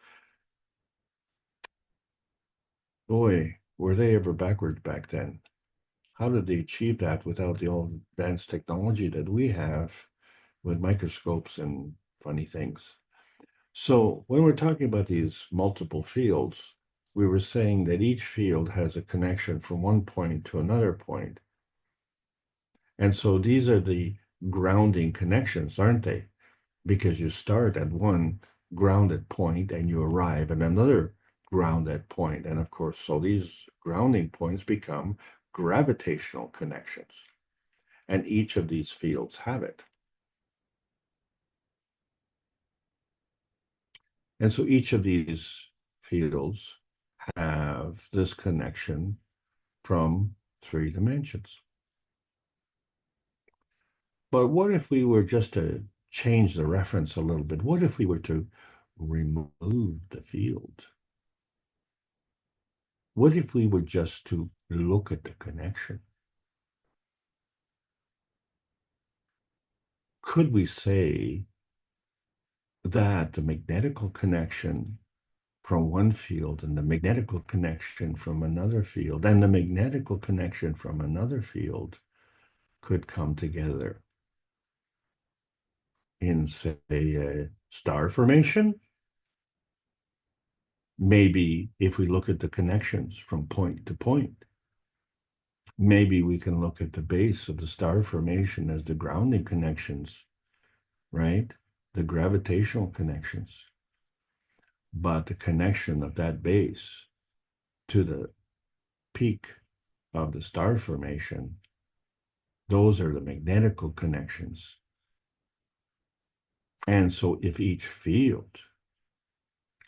Boy, were they ever backwards back then? How did they achieve that without the old advanced technology that we have with microscopes and funny things? So when we're talking about these multiple fields, we were saying that each field has a connection from one point to another point. And so these are the grounding connections, aren't they? Because you start at one grounded point and you arrive at another grounded point. And of course, so these grounding points become gravitational connections. And each of these fields have it. And so each of these fields have this connection from 3 dimensions. But what if we were just to change the reference a little bit? What if we were to remove the field? What if we were just to look at the connection? Could we say that the magnetical connection from one field and the magnetical connection from another field and the magnetical connection from another field could come together in, say, a star formation? Maybe if we look at the connections from point to point, maybe we can look at the base of the star formation as the grounding connections, right? The gravitational connections. But the connection of that base to the peak of the star formation, those are the magnetical connections. And so if each field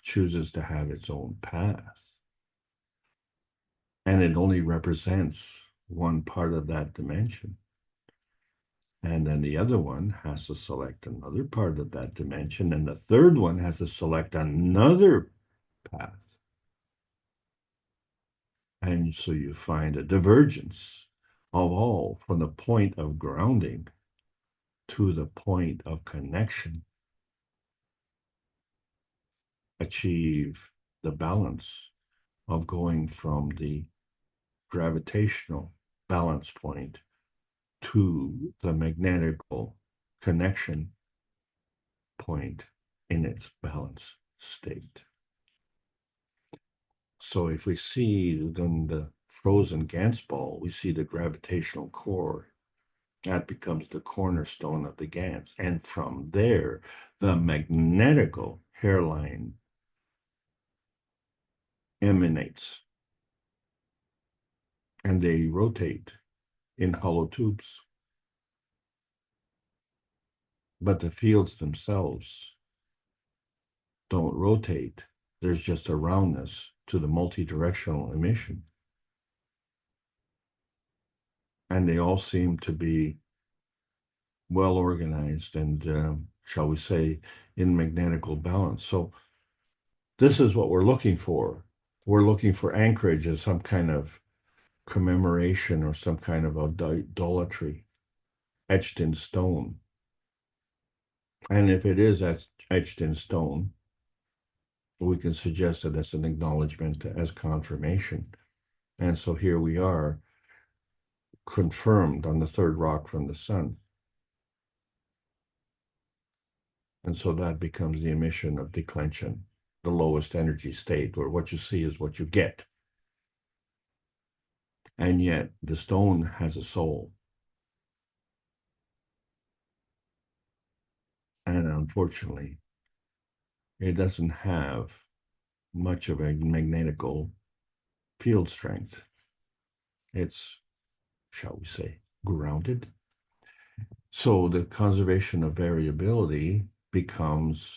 chooses to have its own path, and it only represents one part of that dimension. And then the other one has to select another part of that dimension. And the third one has to select another path. And so you find a divergence of all from the point of grounding to the point of connection. Achieve the balance of going from the gravitational balance point to the magnetical connection point in its balance state. So if we see then the frozen Gantt ball, we see the gravitational core. That becomes the cornerstone of the Gantt. And from there, the magnetical hairline emanates. And they rotate in hollow tubes. But the fields themselves don't rotate. There's just a roundness to the multi-directional emission. And they all seem to be well organized and, shall we say, in magnetical balance. So this is what we're looking for. We're looking for anchorage as some kind of commemoration or some kind of idolatry etched in stone. And if it is etched in stone, we can suggest that that's an acknowledgement as confirmation. And so here we are, confirmed on the third rock from the sun. And so that becomes the emission of declension, the lowest energy state, where what you see is what you get. And yet the stone has a soul. And unfortunately, it doesn't have much of a magnetical field strength. It's, shall we say, grounded. So the conservation of variability becomes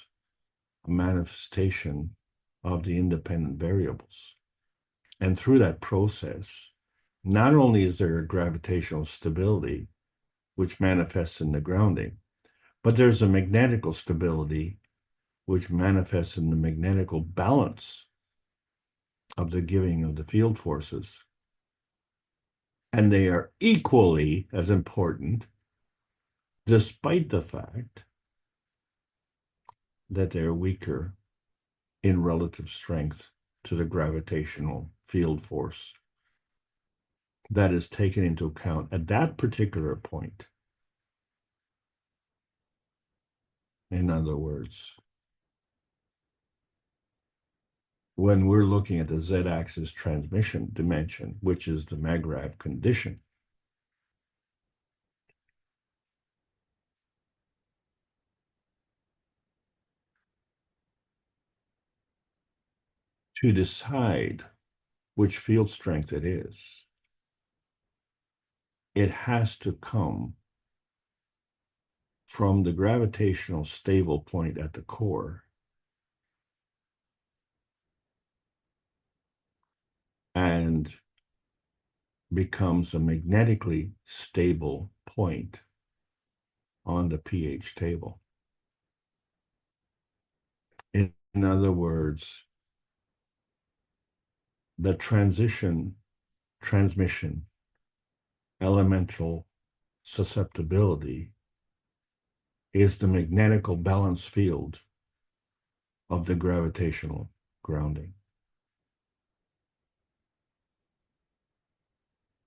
a manifestation of the independent variables. And through that process, not only is there a gravitational stability, which manifests in the grounding, but there's a magnetical stability, which manifests in the magnetical balance of the giving of the field forces. And they are equally as important, despite the fact that they're weaker in relative strength to the gravitational field force that is taken into account at that particular point. In other words, when we're looking at the z-axis transmission dimension, which is the Maggrav condition, to decide which field strength it is, it has to come from the gravitational stable point at the core and becomes a magnetically stable point on the pH table. In other words, the transmission, elemental susceptibility is the magnetical balance field of the gravitational grounding.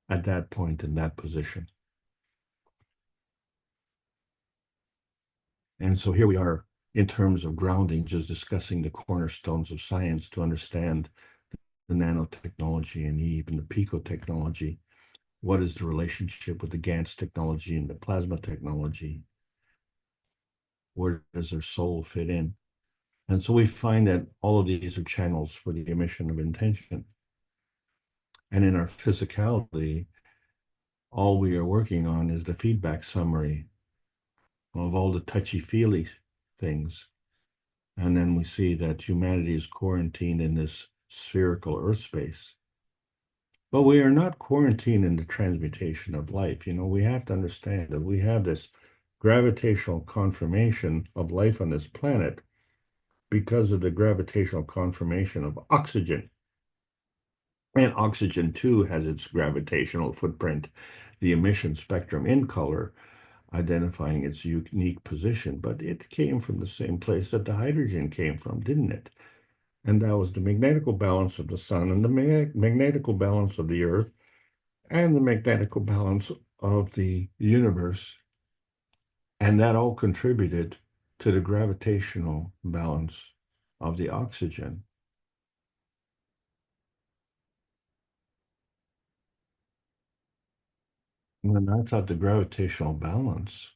At that point, in that position. And so here we are in terms of grounding, just discussing the cornerstones of science to understand the nanotechnology and even the pico technology. What is the relationship with the Gantt technology and the plasma technology? Where does their soul fit in? And so we find that all of these are channels for the emission of intention. And in our physicality, all we are working on is the feedback summary of all the touchy-feely things. And then we see that humanity is quarantined in this spherical Earth space. But we are not quarantined in the transmutation of life. We have to understand that we have this gravitational conformation of life on this planet because of the gravitational conformation of oxygen. And oxygen, too, has its gravitational footprint, the emission spectrum in color, identifying its unique position. But it came from the same place that the hydrogen came from, didn't it? And that was the magnetical balance of the sun and the magnetical balance of the earth and the magnetical balance of the universe. And that all contributed to the gravitational balance of the oxygen. And I thought the gravitational balance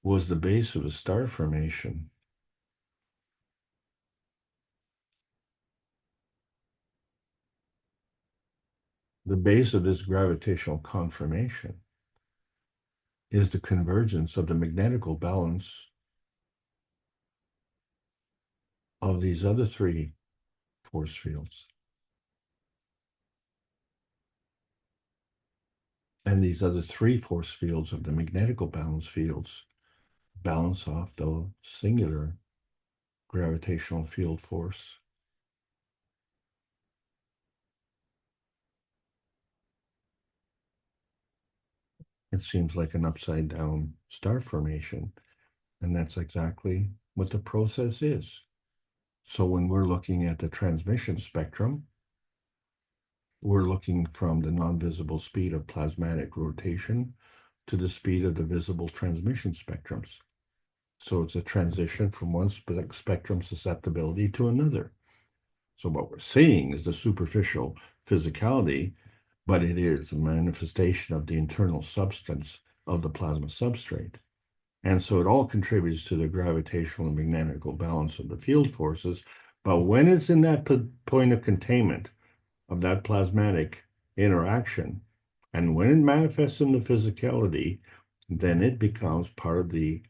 was the base of the star formation. The base of this gravitational conformation is the convergence of the magnetical balance of these other three force fields. And these other three force fields of the magnetical balance fields balance off the singular gravitational field force. It seems like an upside down star formation, and that's exactly what the process is. So when we're looking at the transmission spectrum, we're looking from the non-visible speed of plasmatic rotation to the speed of the visible transmission spectrums. So it's a transition from one spectrum susceptibility to another. So what we're seeing is the superficial physicality, but it is a manifestation of the internal substance of the plasma substrate. And so it all contributes to the gravitational and magnetical balance of the field forces. But when it's in that point of containment of that plasmatic interaction, and when it manifests in the physicality, then it becomes part of the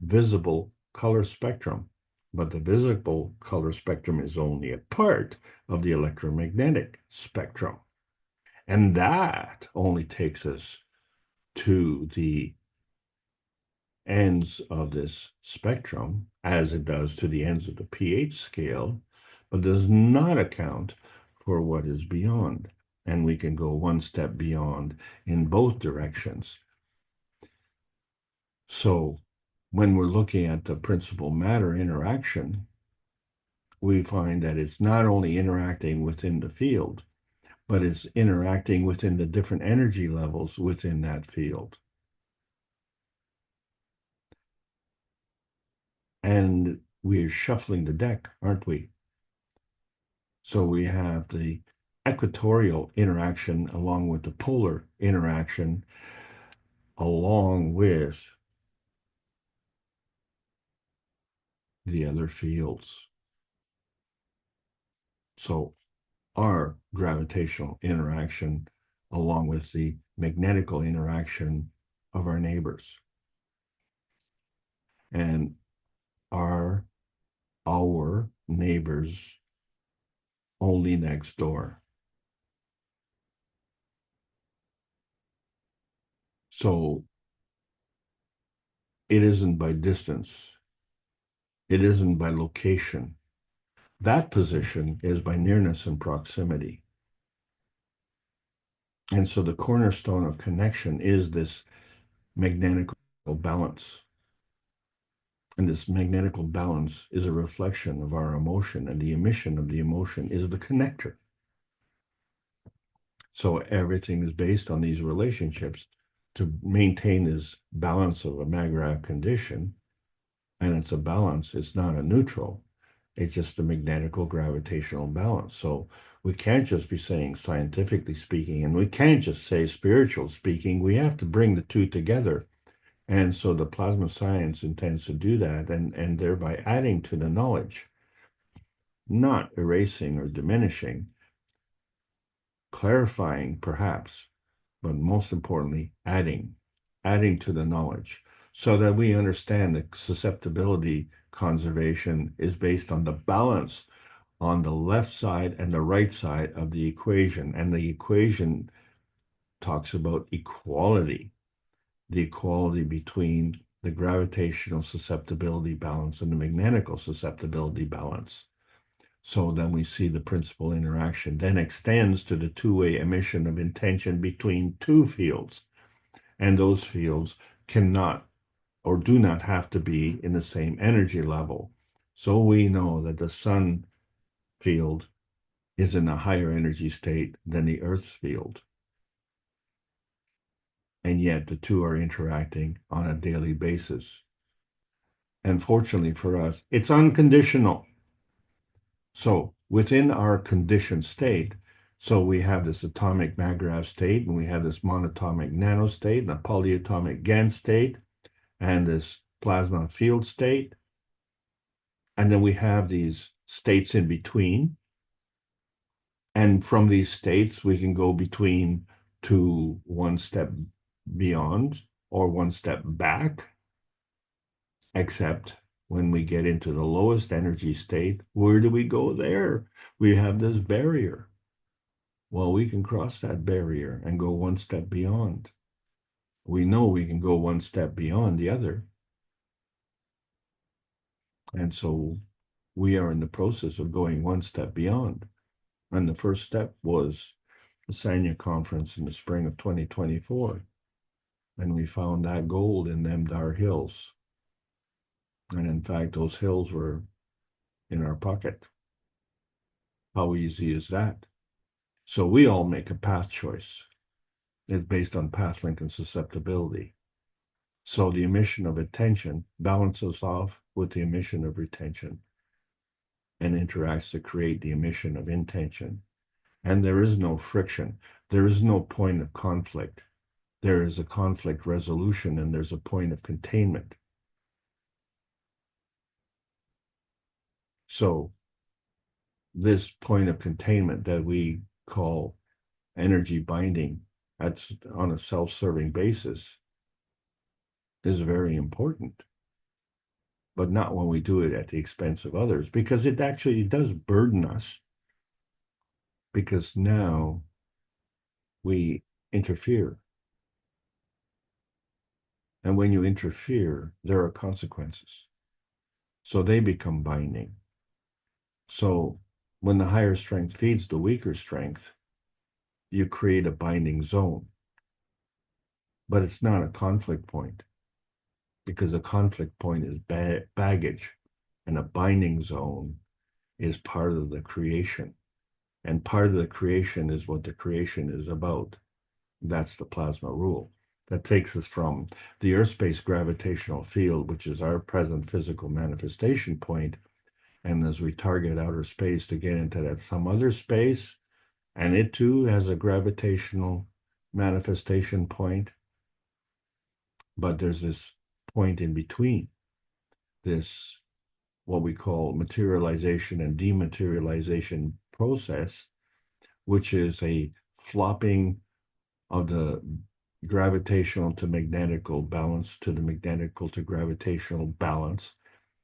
visible color spectrum. But the visible color spectrum is only a part of the electromagnetic spectrum. And that only takes us to the ends of this spectrum, as it does to the ends of the pH scale, but does not account for what is beyond. And we can go one step beyond in both directions. So when we're looking at the principal matter interaction, we find that it's not only interacting within the field, but it's interacting within the different energy levels within that field. And we're shuffling the deck, aren't we? So we have the equatorial interaction along with the polar interaction, along with the other fields. So our gravitational interaction along with the magnetical interaction of our neighbors. And our neighbors only next door. So it isn't by distance. It isn't by location. That position is by nearness and proximity. And so the cornerstone of connection is this magnetical balance. And this magnetical balance is a reflection of our emotion, and the emission of the emotion is the connector. So everything is based on these relationships to maintain this balance of a Magravs condition. And it's a balance, it's not a neutral. It's just a magnetical gravitational balance. So we can't just be saying scientifically speaking, and we can't just say spiritual speaking. We have to bring the two together. And so the plasma science intends to do that, and thereby adding to the knowledge, not erasing or diminishing, clarifying perhaps, but most importantly, adding to the knowledge so that we understand that susceptibility conservation is based on the balance on the left side and the right side of the equation. And the equation talks about equality, the equality between the gravitational susceptibility balance and the magnetical susceptibility balance. So then we see the principal interaction then extends to the two-way emission of intention between two fields. And those fields cannot or do not have to be in the same energy level. So we know that the sun field is in a higher energy state than the Earth's field. And yet the two are interacting on a daily basis. And fortunately for us, it's unconditional. So within our conditioned state, so we have this atomic Magrav state, and we have this monatomic nano state, and a polyatomic GaN state, and this plasma field state. And then we have these states in between. And from these states, we can go between to one step beyond or one step back, except when we get into the lowest energy state, where do we go there? We have this barrier. Well, we can cross that barrier and go one step beyond. We know we can go one step beyond the other. And so we are in the process of going one step beyond. And the first step was the Sanya conference in the spring of 2024. And we found that gold in them Dar hills. And in fact, those hills were in our pocket. How easy is that? So we all make a path choice. It's based on path link and susceptibility. So the emission of attention balances off with the emission of retention and interacts to create the emission of intention. And there is no friction. There is no point of conflict. There is a conflict resolution and there's a point of containment. So this point of containment that we call energy binding, that's on a self-serving basis, is very important. But not when we do it at the expense of others, because it actually does burden us. Because now we interfere. And when you interfere, there are consequences. So they become binding. So when the higher strength feeds the weaker strength, you create a binding zone. But it's not a conflict point, because a conflict point is baggage, and a binding zone is part of the creation. And part of the creation is what the creation is about. That's the plasma rule. That takes us from the Earth-space gravitational field, which is our present physical manifestation point, and as we target outer space to get into that some other space, and it too has a gravitational manifestation point, but there's this point in between, this what we call materialization and dematerialization process, which is a flopping of the gravitational to magnetical balance to the magnetical to gravitational balance.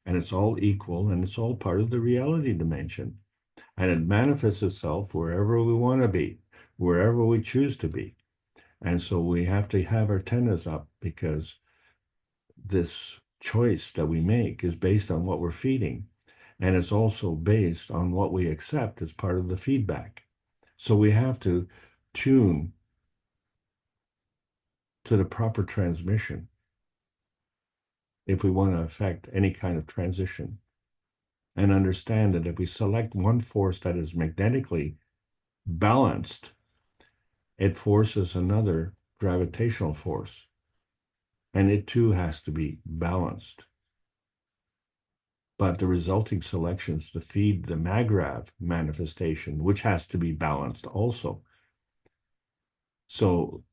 And it's all equal and it's all part of the reality dimension. And it manifests itself wherever we want to be, wherever we choose to be. And so we have to have our antennas up, because this choice that we make is based on what we're feeding. And it's also based on what we accept as part of the feedback. So we have to tune to the proper transmission if we want to affect any kind of transition, and understand that if we select one force that is magnetically balanced, it forces another gravitational force, and it too has to be balanced. But the resulting selections to feed the Magrav manifestation, which has to be balanced also. So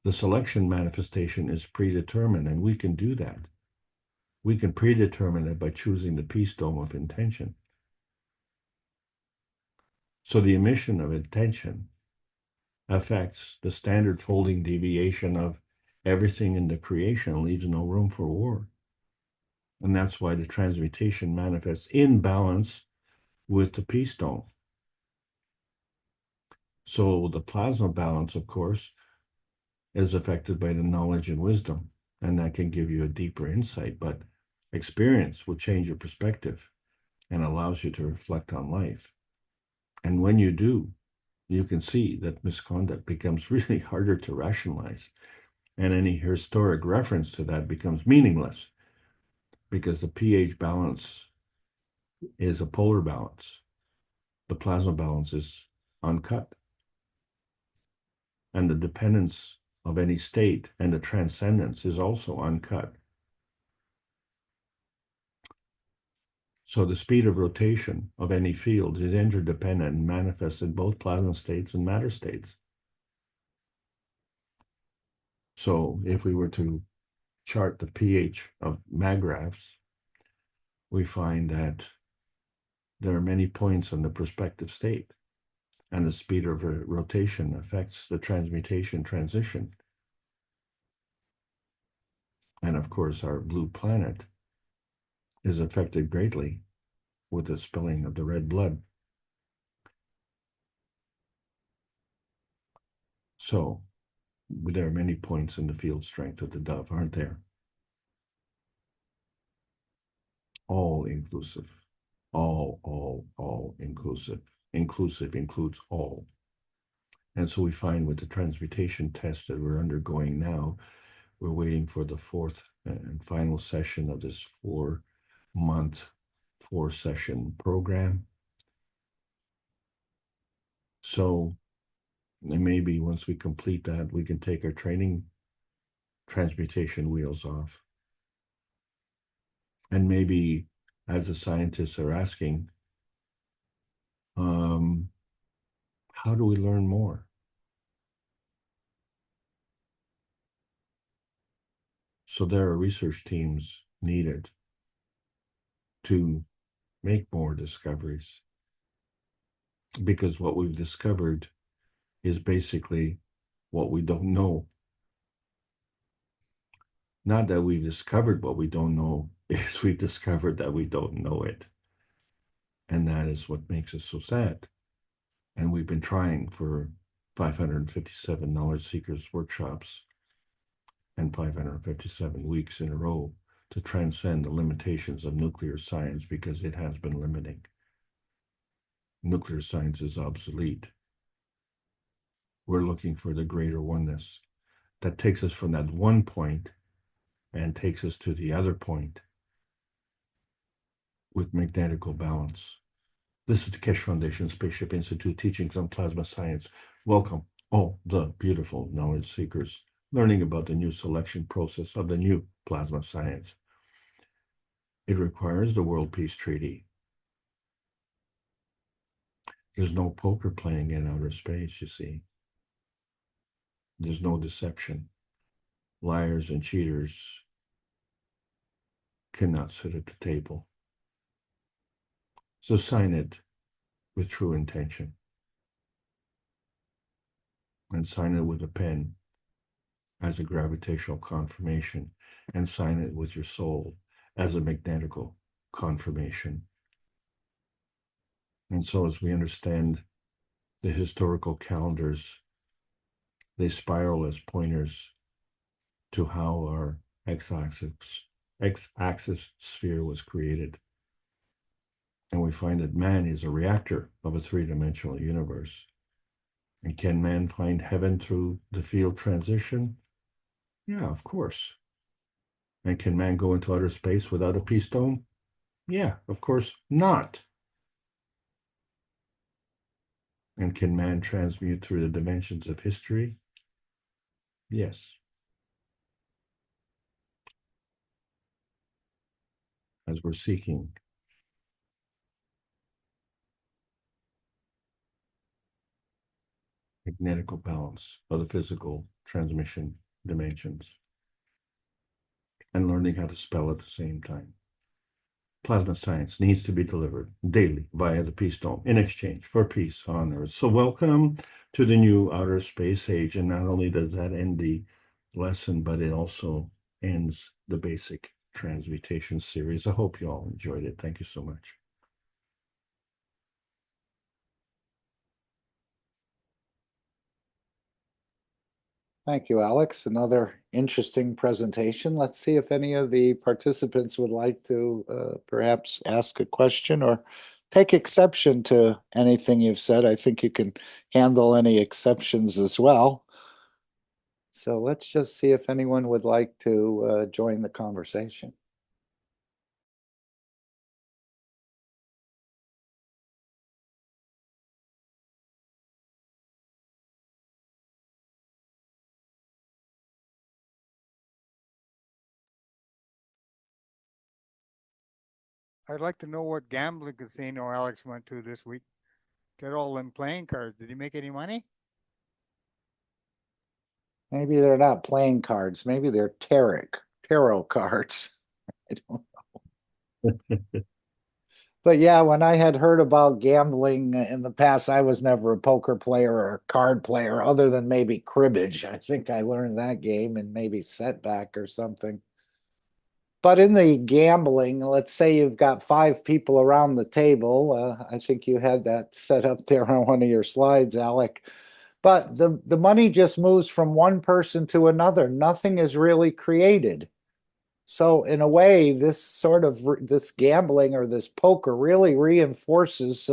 the selection manifestation is predetermined, and we can do that. We can predetermine it by choosing the peace dome of intention. So the emission of intention affects the standard folding deviation of everything in the creation, leaves no room for war. And that's why the transmutation manifests in balance with the P stone. So the plasma balance, of course, is affected by the knowledge and wisdom, and that can give you a deeper insight, but experience will change your perspective and allows you to reflect on life. And when you do, you can see that misconduct becomes really harder to rationalize, and any historic reference to that becomes meaningless because the pH balance is a polar balance. The plasma balance is uncut. And the dependence of any state and the transcendence is also uncut. So the speed of rotation of any field is interdependent and manifests in both plasma states and matter states. So if we were to chart the pH of maggraphs, we find that there are many points on the prospective state, and the speed of rotation affects the transmutation transition. And of course, our blue planet is affected greatly with the spilling of the red blood. So there are many points in the field strength of the dove, aren't there? All inclusive. All inclusive. Inclusive includes all. And so we find with the transmutation test that we're undergoing now, we're waiting for the fourth and final session of this 4-month, 4-session program. So and maybe once we complete that, we can take our training transmutation wheels off. And maybe as the scientists are asking, how do we learn more? So there are research teams needed to make more discoveries, because what we've discovered is basically what we don't know. Not that we've discovered what we don't know, is we've discovered that we don't know it. And that is what makes us so sad. And we've been trying for 557 knowledge seekers workshops and 557 weeks in a row to transcend the limitations of nuclear science, because it has been limiting. Nuclear science is obsolete. We're looking for the greater oneness that takes us from that one point and takes us to the other point with magnetical balance. This is the Keshe Foundation Spaceship Institute teachings on plasma science. Welcome all the beautiful knowledge seekers learning about the new selection process of the new plasma science. It requires the World Peace Treaty. There's no poker playing in outer space, you see. There's no deception. Liars and cheaters cannot sit at the table. So sign it with true intention. And sign it with a pen as a gravitational confirmation, and sign it with your soul as a magnetical confirmation. And so as we understand the historical calendars, they spiral as pointers to how our x-axis sphere was created. And we find that man is a reactor of a three-dimensional universe. And can man find heaven through the field transition? Yeah, of course. And can man go into outer space without a peace stone? Yeah, of course not. And can man transmute through the dimensions of history? Yes. As we're seeking magnetical balance of the physical transmission dimensions and learning how to spell at the same time. Plasma science needs to be delivered daily via the peace stone in exchange for peace on Earth. So welcome to the new outer space age. And not only does that end the lesson, but it also ends the basic transmutation series. I hope you all enjoyed it. Thank you so much. Thank you, Alex. Another interesting presentation. Let's see if any of the participants would like to perhaps ask a question or take exception to anything you've said. I think you can handle any exceptions as well. So let's just see if anyone would like to join the conversation. I'd like to know what gambling casino Alex went to this week. Get all them playing cards. Did he make any money? Maybe they're not playing cards. Maybe they're tarot cards. I don't know. But yeah, when I had heard about gambling in the past, I was never a poker player or a card player other than maybe cribbage. I think I learned that game and maybe setback or something. But in the gambling, let's say you've got 5 people around the table. I think you had that set up there on one of your slides, Alec. But the money just moves from one person to another. Nothing is really created. So in a way, this gambling or this poker really reinforces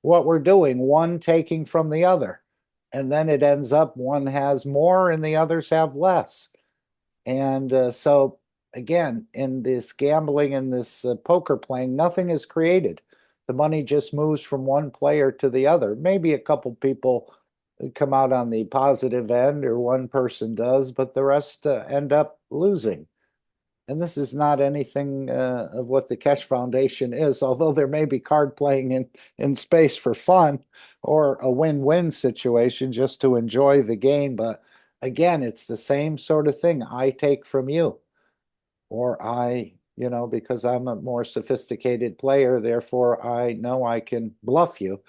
what we're doing, one taking from the other. And then it ends up one has more and the others have less. And so again, in this gambling and this poker playing, nothing is created. The money just moves from one player to the other. Maybe a couple people come out on the positive end, or one person does, but the rest end up losing. And this is not anything of what the Keshe Foundation is, although there may be card playing in space for fun or a win-win situation just to enjoy the game. But again, it's the same sort of thing. I take from you, or because I'm a more sophisticated player, therefore I know I can bluff you.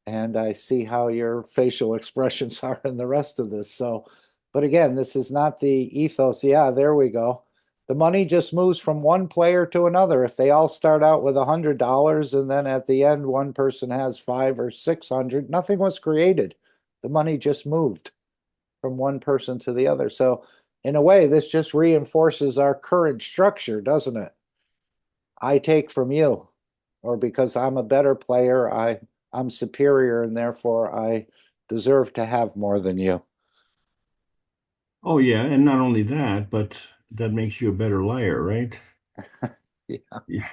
And I see how your facial expressions are in the rest of this. So, but again, this is not the ethos. Yeah, there we go. The money just moves from one player to another. If they all start out with $100 and then at the end one person has 500 or 600, nothing was created. The money just moved from one person to the other. So in a way, this just reinforces our current structure, doesn't it? I take from you, or because I'm a better player, I'm superior and therefore I deserve to have more than you. Oh yeah, and not only that, but that makes you a better liar, right? Yeah. Yeah.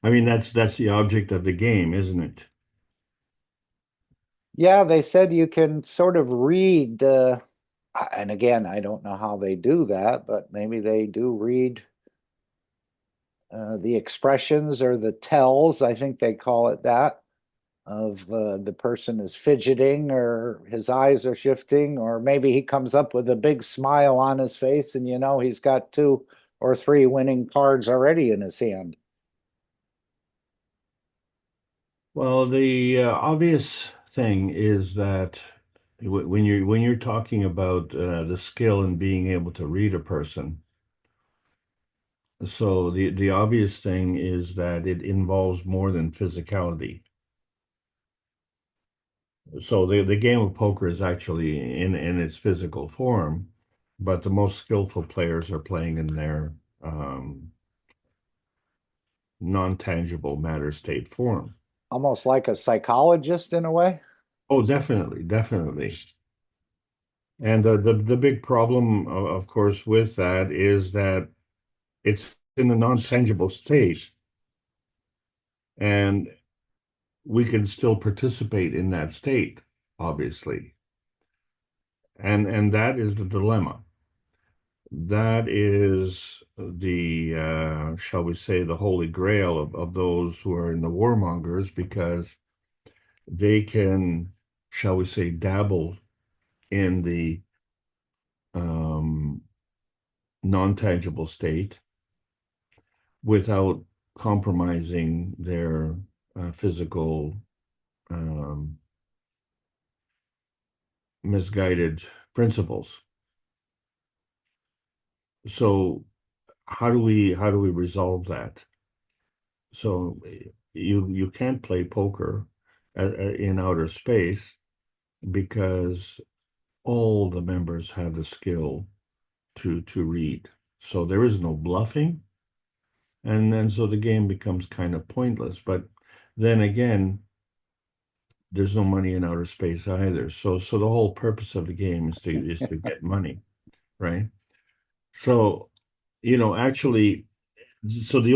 I mean, that's the object of the game, isn't it? Yeah, they said you can sort of read, and again, I don't know how they do that, but maybe they do read the expressions or the tells, I think they call it that, of the person is fidgeting or his eyes are shifting, or maybe he comes up with a big smile on his face and he's got 2 or 3 winning cards already in his hand. Well, the obvious thing is that when you're talking about the skill in being able to read a person, so the obvious thing is that it involves more than physicality. So the game of poker is actually in its physical form, but the most skillful players are playing in their non-tangible matter state form. Almost like a psychologist in a way. Oh, definitely, definitely. And the big problem, of course, with that is that it's in a non-tangible state, and we can still participate in that state, obviously. And that is the dilemma. That is the shall we say, the holy grail of those who are in the warmongers, because they can, shall we say, dabble in the non-tangible state without compromising their physical misguided principles. So how do we resolve that? So you can't play poker in outer space because all the members have the skill to read. So there is no bluffing. And then so the game becomes kind of pointless. But then again, there's no money in outer space either. So the whole purpose of the game is to get money, right? So, actually, so the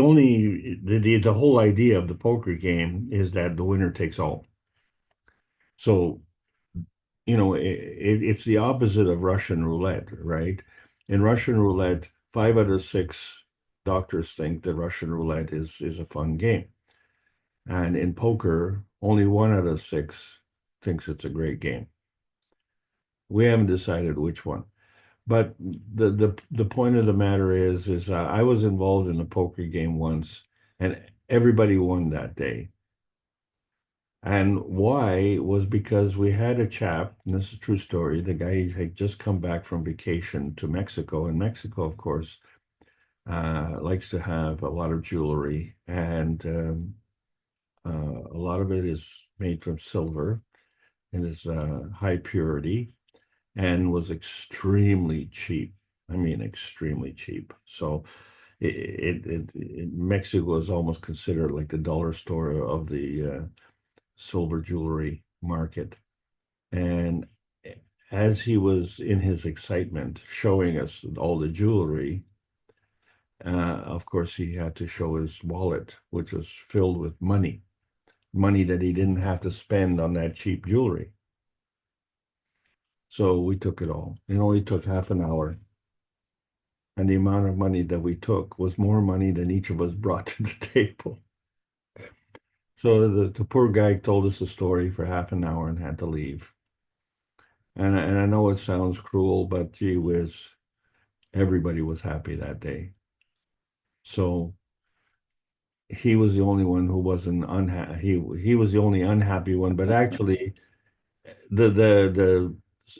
whole idea of the poker game is that the winner takes all. So, it's the opposite of Russian roulette, right? In Russian roulette, 5 out of 6 doctors think that Russian roulette is a fun game. And in poker, only 1 out of 6 thinks it's a great game. We haven't decided which one. But the point of the matter is I was involved in a poker game once, and everybody won that day. And why was because we had a chap, and this is a true story. The guy had just come back from vacation to Mexico, and Mexico, of course, likes to have a lot of jewelry, and a lot of it is made from silver and is high purity and was extremely cheap. I mean, extremely cheap. So Mexico is almost considered like the dollar store of the silver jewelry market. And as he was in his excitement showing us all the jewelry, of course, he had to show his wallet, which was filled with money that he didn't have to spend on that cheap jewelry. So we took it all. It only took half an hour. And the amount of money that we took was more money than each of us brought to the table. So the poor guy told us a story for half an hour and had to leave. And I know it sounds cruel, but gee whiz, everybody was happy that day. So he was the only one who wasn't unhappy. He was the only unhappy one. But actually, the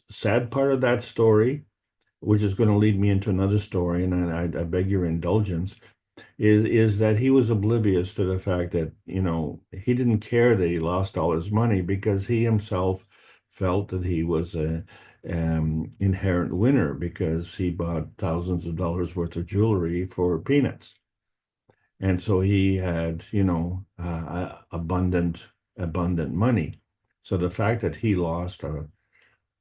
sad part of that story, which is going to lead me into another story, and I beg your indulgence, is that he was oblivious to the fact that, he didn't care that he lost all his money because he himself felt that he was a inherent winner because he bought thousands of dollars worth of jewelry for peanuts. And so he had, abundant money. So the fact that he lost,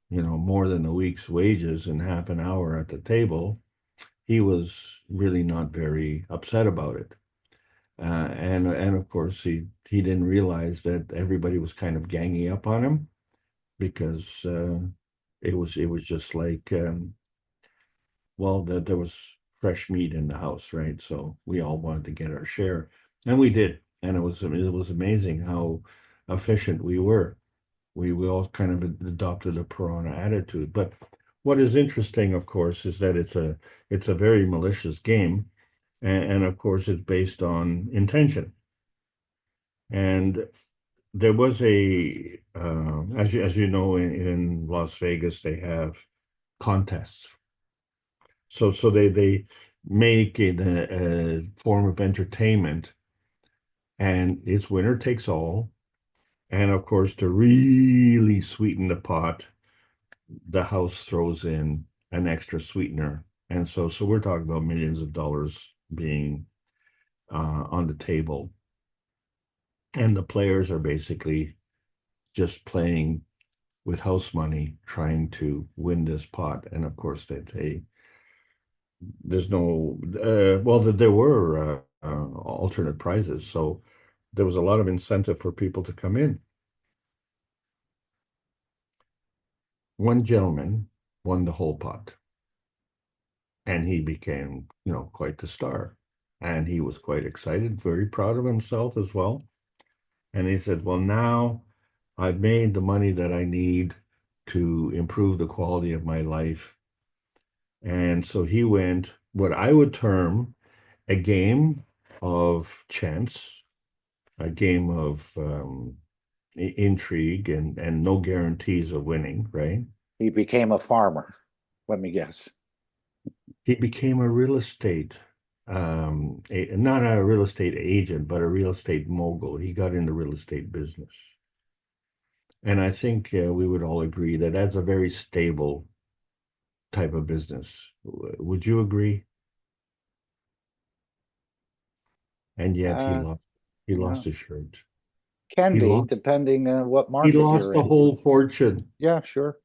more than a week's wages in half an hour at the table, he was really not very upset about it. And of course, he didn't realize that everybody was kind of ganging up on him because it was just like, well, that there was fresh meat in the house, right? So we all wanted to get our share, and we did, and it was amazing how efficient we were. We all kind of adopted a piranha attitude. But what is interesting, of course, is that it's a very malicious game, and of course it's based on intention. And there was as you know, in Las Vegas they have contests. So they make it a form of entertainment, and it's winner takes all. And of course, to really sweeten the pot, the house throws in an extra sweetener. And so we're talking about millions of dollars being on the table. And the players are basically just playing with house money, trying to win this pot. And of course, there's no, well, there were alternate prizes. So there was a lot of incentive for people to come in. One gentleman won the whole pot. And he became, quite the star. And he was quite excited, very proud of himself as well. And he said, well, now I've made the money that I need to improve the quality of my life. And so he went what I would term a game of chance, a game of intrigue and no guarantees of winning, right? He became a farmer, let me guess. He became a real estate, not a real estate agent, but a real estate mogul. He got in the real estate business. And I think we would all agree that that's a very stable type of business. Would you agree? And yet Uh, he yeah. lost his shirt. Can He be, lost depending on what he market lost you're the in. whole fortune, Yeah, sure.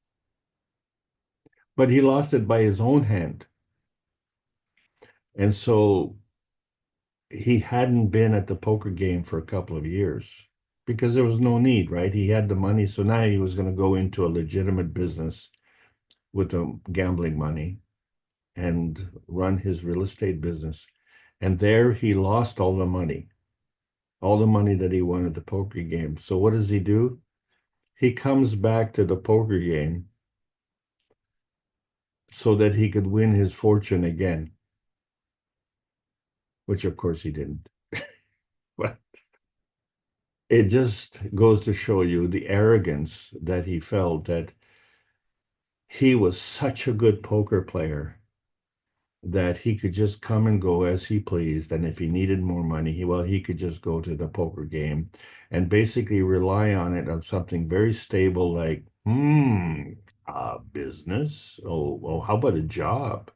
but he lost it by his own hand. And so he hadn't been at the poker game for a couple of years because there was no need, right? He had the money, so now he was going to go into a legitimate business with the gambling money and run his real estate business. And there he lost all the money that he won at the poker game. So what does he do? He comes back to the poker game so that he could win his fortune again, which of course he didn't. But it just goes to show you the arrogance that he felt that he was such a good poker player that he could just come and go as he pleased. And if he needed more money, he could just go to the poker game and basically rely on it on something very stable like, a business. Oh, how about a job?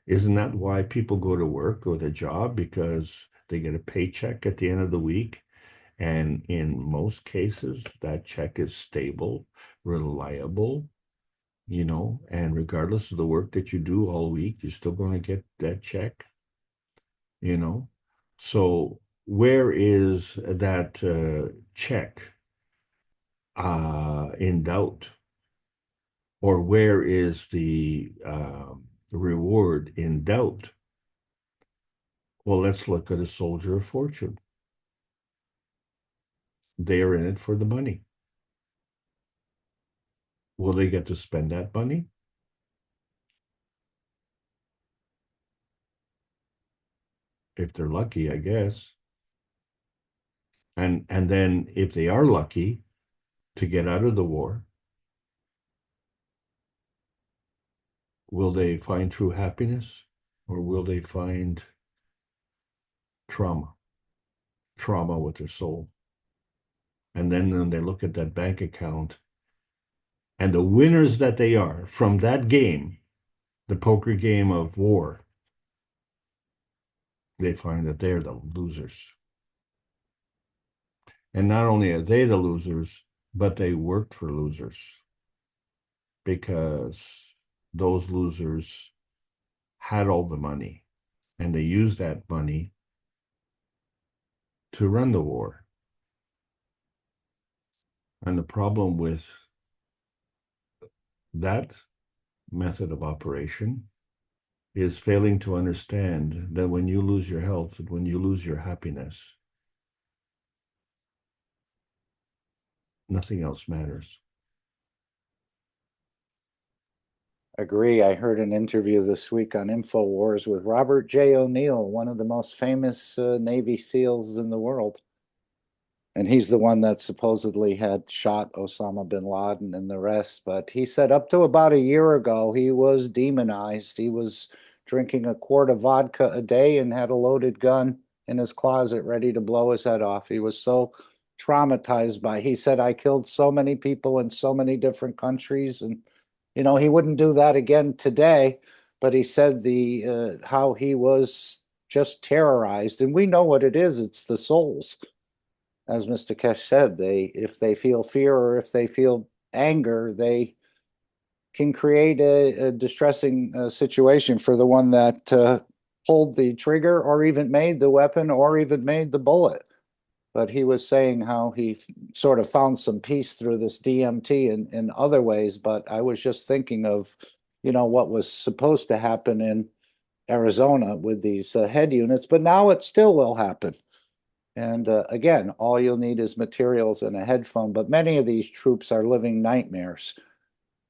Isn't that why people go to work with a job? Because they get a paycheck at the end of the week. And in most cases, that check is stable, reliable, and regardless of the work that you do all week, you're still going to get that check, you know. So where is that check in doubt? Or where is the reward in doubt? Well, let's look at a soldier of fortune. They are in it for the money. Will they get to spend that money? If they're lucky, I guess. And then if they are lucky to get out of the war, will they find true happiness or will they find trauma with their soul? And then when they look at that bank account and the winners that they are from that game, the poker game of war, they find that they're the losers. And not only are they the losers, but they worked for losers because those losers had all the money and they used that money to run the war. And the problem with that method of operation is failing to understand that when you lose your health, when you lose your happiness, nothing else matters. Agree. I heard an interview this week on InfoWars with Robert J. O'Neill, one of the most famous Navy SEALs in the world. And he's the one that supposedly had shot Osama bin Laden and the rest. But he said up to about a year ago, he was demonized. He was drinking a quart of vodka a day and had a loaded gun in his closet ready to blow his head off. He was so traumatized by, he said, I killed so many people in so many different countries. And, he wouldn't do that again today. But he said how he was just terrorized. And we know what it is. It's the souls, as Mr. Kesh said, if they feel fear or if they feel anger, they can create a distressing situation for the one that pulled the trigger or even made the weapon or even made the bullet. But he was saying how he sort of found some peace through this DMT in other ways. But I was just thinking of, what was supposed to happen in Arizona with these head units, but now it still will happen. And again, all you'll need is materials and a headphone. But many of these troops are living nightmares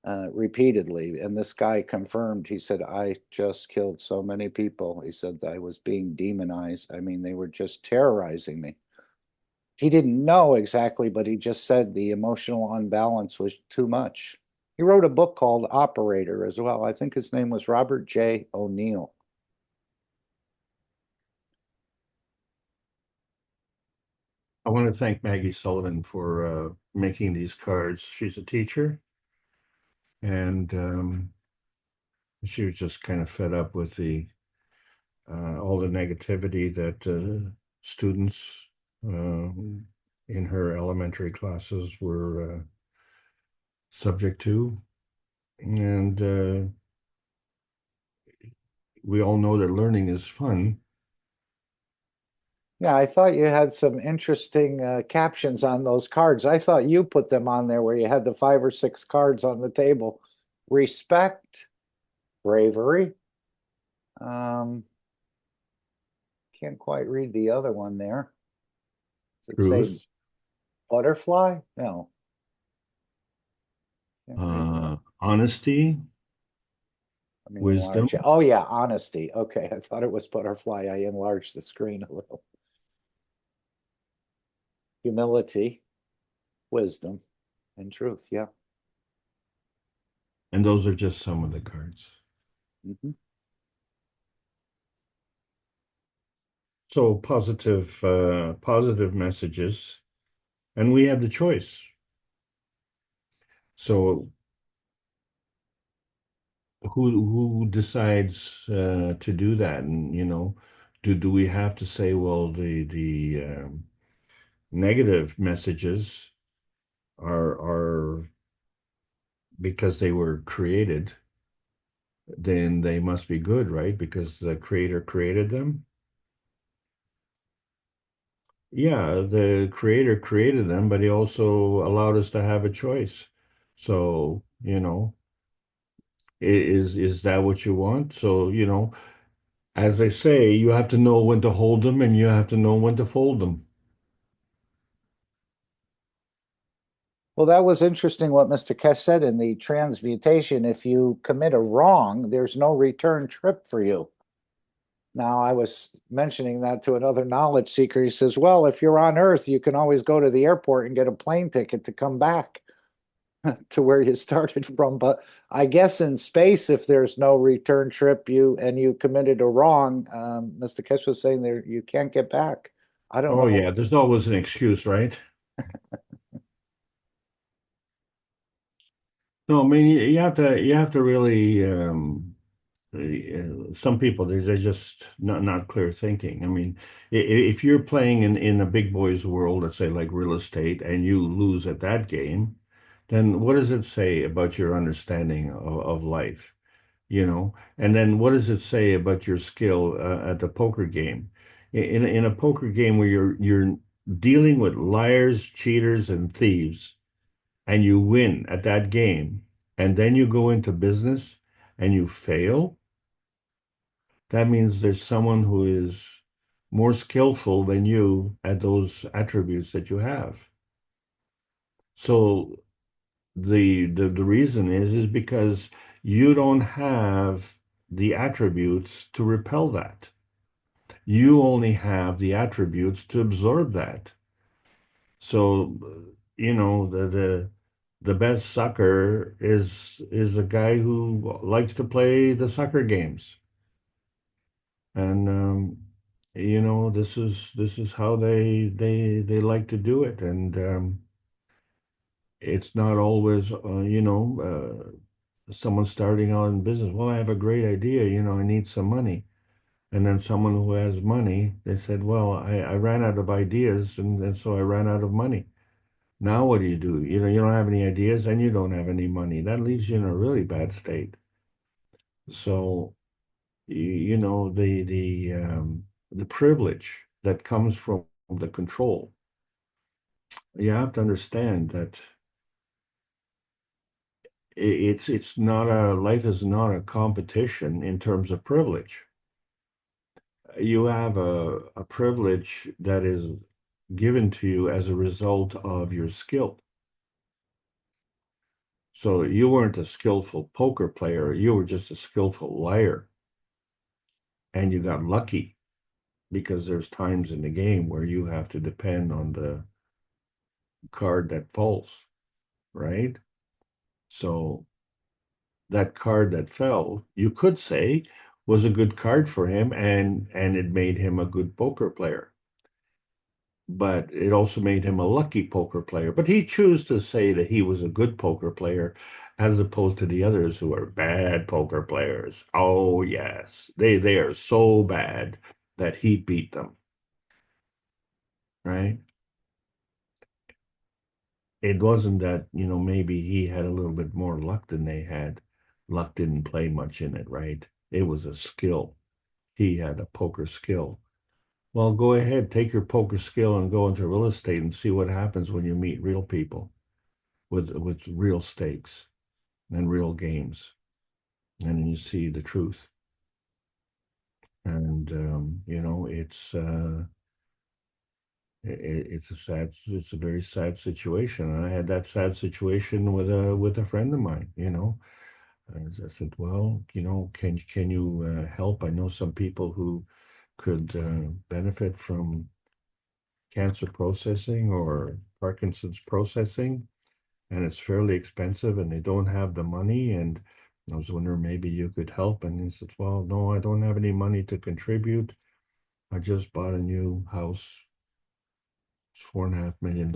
repeatedly. And this guy confirmed, he said, I just killed so many people. He said I was being demonized. I mean, they were just terrorizing me. He didn't know exactly, but he just said the emotional unbalance was too much. He wrote a book called Operator as well. I think his name was Robert J. O'Neill. I want to thank Maggie Sullivan for making these cards. She's a teacher, and she was just kind of fed up with all the negativity that students uh, in her elementary classes were subject to. And we all know that learning is fun. Yeah, I thought you had some interesting captions on those cards. I thought you put them on there where you had the 5 or 6 cards on the table. Respect, bravery. Can't quite read the other one there. Does it say Truth, butterfly? No. Can't read that. honesty, Let me wisdom, enlarge it. Oh yeah, honesty. Okay, I thought it was butterfly. I enlarged the screen a little. Humility, wisdom, and truth. Yeah. and those are just some of the cards. Mhm. So positive messages, and we have the choice. So who decides to do that? And do we have to say, well, the negative messages are because they were created, then they must be good, right? Because the creator created them. Yeah, the creator created them, but he also allowed us to have a choice. So, is that what you want? So, as they say, you have to know when to hold them and you have to know when to fold them. Well, that was interesting what Mr. Kesh said in the transmutation. If you commit a wrong, there's no return trip for you. Now, I was mentioning that to another knowledge seeker. He says, well, if you're on Earth, you can always go to the airport and get a plane ticket to come back to where you started from. But I guess in space, if there's no return trip, you committed a wrong, Mr. Kesh was saying there you can't get back. I don't Oh know. yeah, there's always an excuse, right? No, I mean you have to really some people they're just not clear thinking. I mean, if you're playing in a big boys world, let's say like real estate, and you lose at that game, then what does it say about your understanding of life? And then what does it say about your skill at the poker game? In a poker game where you're dealing with liars, cheaters, and thieves, and you win at that game, and then you go into business and you fail, that means there's someone who is more skillful than you at those attributes that you have. So the reason is because you don't have the attributes to repel that. You only have the attributes to absorb that. So, the best sucker is a guy who likes to play the sucker games. And this is how they like to do it. And it's not always someone starting out in business. Well, I have a great idea, I need some money. And then someone who has money, they said, well, I ran out of ideas and so I ran out of money. Now what do? You don't have any ideas and you don't have any money. That leaves you in a really bad state. So, the privilege that comes from the control, you have to understand that it's not a life is not a competition in terms of privilege. You have a privilege that is given to you as a result of your skill. So you weren't a skillful poker player, you were just a skillful liar. And you got lucky because there's times in the game where you have to depend on the card that falls, right? So that card that fell, you could say, was a good card for him and it made him a good poker player. but it also made him a lucky poker player. But he chose to say that he was a good poker player as opposed to the others who are bad poker players. Oh, yes. They are so bad that he beat them, right? It wasn't that, maybe he had a little bit more luck than they had. Luck didn't play much in it, right? It was a skill. He had a poker skill. Well, go ahead, take your poker skill and go into real estate and see what happens when you meet real people with real stakes and real games. And you see the truth. And it's a very sad situation. And I had that sad situation with a friend of mine, As I said, well, can you help? I know some people who could benefit from cancer processing or Parkinson's processing, and it's fairly expensive, and they don't have the money. And I was wondering maybe you could help. And he said, well, no, I don't have any money to contribute. I just bought a new house. It's $4.5 million.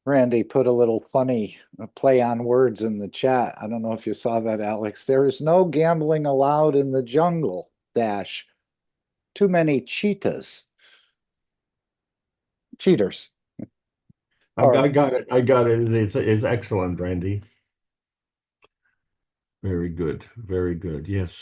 Randy put a little funny play on words in the chat. I don't know if you saw that, Alex. There is no gambling allowed in the jungle, dash. Too many cheetahs. Cheaters. I got it. I got it. It's excellent, Randy. Very good. Very good. Yes.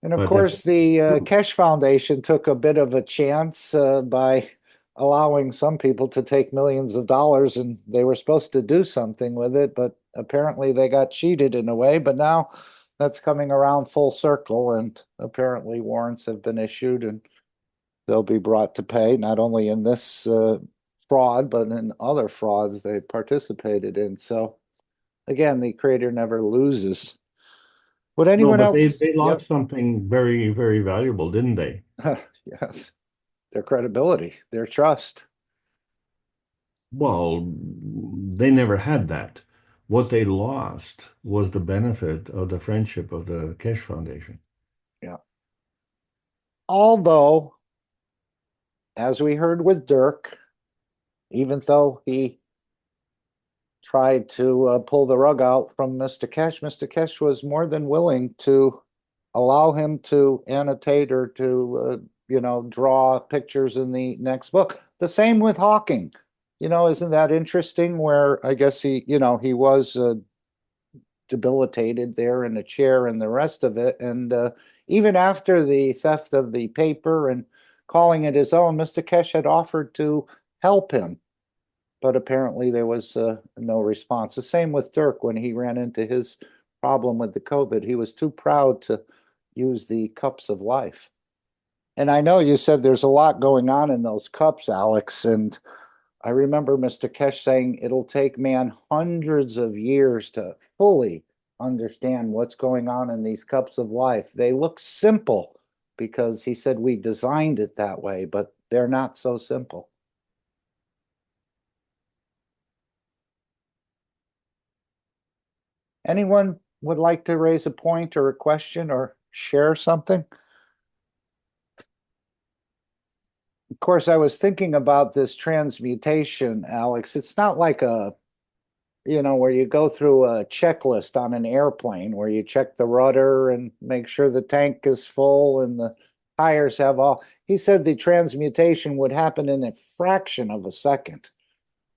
And of But course, that's the true. Kesh Foundation took a bit of a chance by allowing some people to take millions of dollars, and they were supposed to do something with it, but apparently they got cheated in a way. But now that's coming around full circle, and apparently warrants have been issued, and they'll be brought to pay, not only in this fraud, but in other frauds they participated in. So again, the creator never loses. Would No, anyone but they else? they Yep. lost something very, very valuable, didn't they? Yes. Their credibility, their trust. Well, they never had that. What they lost was the benefit of the friendship of the Kesh Foundation. Yeah. Although, as we heard with Dirk, even though he tried to pull the rug out from Mr. Kesh was more than willing to allow him to annotate or to, draw pictures in the next book. The same with Hawking. Isn't that interesting? Where I guess he was debilitated there in a chair and the rest of it. And even after the theft of the paper and calling it his own, Mr. Kesh had offered to help him, but apparently there was no response. The same with Dirk when he ran into his problem with the COVID. He was too proud to use the cups of life. And I know you said there's a lot going on in those cups, Alex, and I remember Mr. Kesh saying it'll take man hundreds of years to fully understand what's going on in these cups of life. They look simple because he said we designed it that way, but they're not so simple. Anyone would like to raise a point or a question or share something? Of course, I was thinking about this transmutation, Alex. It's not like where you go through a checklist on an airplane where you check the rudder and make sure the tank is full and the tires have all. He said the transmutation would happen in a fraction of a second.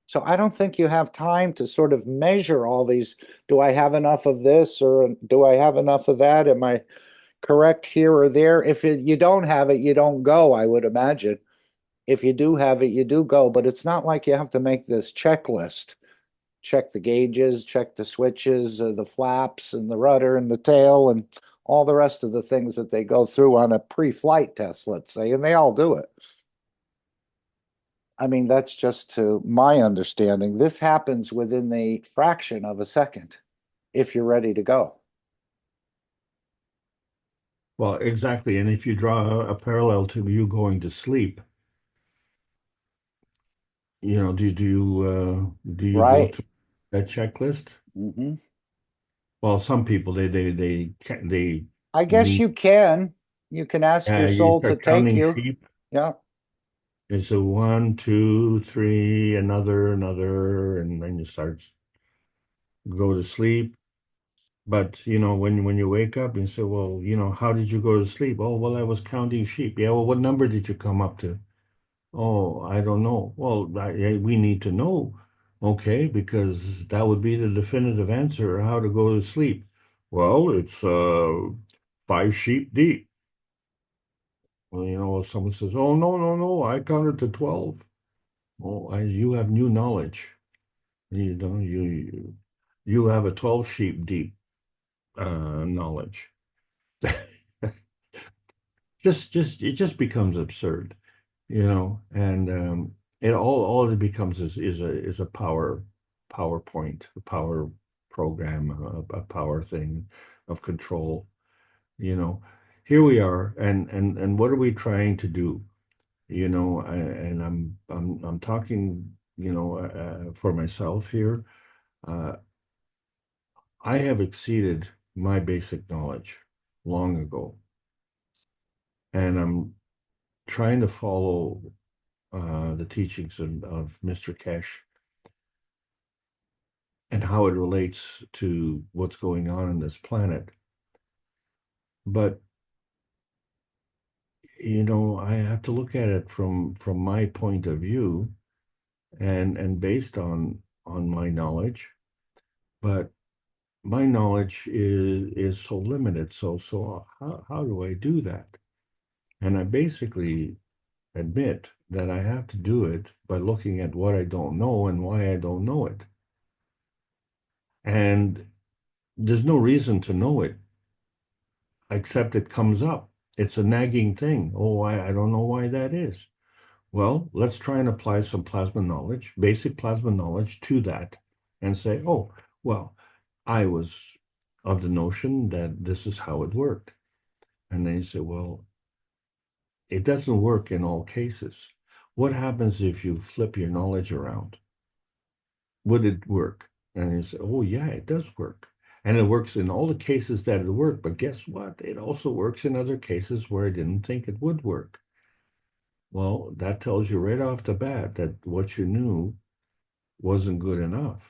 So I don't think you have time to sort of measure all these. Do I have enough of this or do I have enough of that? Am I correct here or there? If you don't have it, you don't go, I would imagine. If you do have it, you do go, but it's not like you have to make this checklist. Check the gauges, check the switches, the flaps and the rudder and the tail and all the rest of the things that they go through on a pre-flight test, let's say, and they all do it. I mean, that's just to my understanding. This happens within the fraction of a second if you're ready to go. Well, exactly. And if you draw a parallel to you going to sleep, do you go Right. through that checklist? Mm-hmm. Well, some people they I guess need you can. You can ask your you soul to start take counting you. sheep. Yeah. It's a 1, 2, 3, another, and then you start go to sleep. But when you wake up and say, well, how did you go to sleep? Oh, well, I was counting sheep. Yeah, well, what number did you come up to? Oh, I don't know. Well, we need to know, okay, because that would be the definitive answer how to go to sleep. Well, it's 5 sheep deep. Well, someone says, oh, no, I counted to 12. Oh, you have new knowledge. You have a 12 sheep deep knowledge. It just becomes absurd, and it all it becomes is a PowerPoint, a power program, a power thing of control. You know, Here we are, and what are we trying to do? And I'm talking, for myself here. Uh, I have exceeded my basic knowledge long ago, and I'm trying to follow the teachings of Mr. Kesh and how it relates to what's going on this planet. But I have to look at it from my point of view and based on my knowledge. But my knowledge is so limited. So how do I do that? And I basically admit that I have to do it by looking at what I don't know and why I don't know it. And there's no reason to know it, except it comes up. It's a nagging thing. Oh, I don't know why that is. Well, let's try and apply some plasma knowledge, basic plasma knowledge to that and say, oh, well, I was of the notion that this is how it worked. And then you say, well, it doesn't work in all cases. What happens if you flip your knowledge around? Would it work? And you say, oh, yeah, it does work. And it works in all the cases that it worked. But guess what? It also works in other cases where I didn't think it would work. Well, that tells you right off the bat that what you knew wasn't good enough.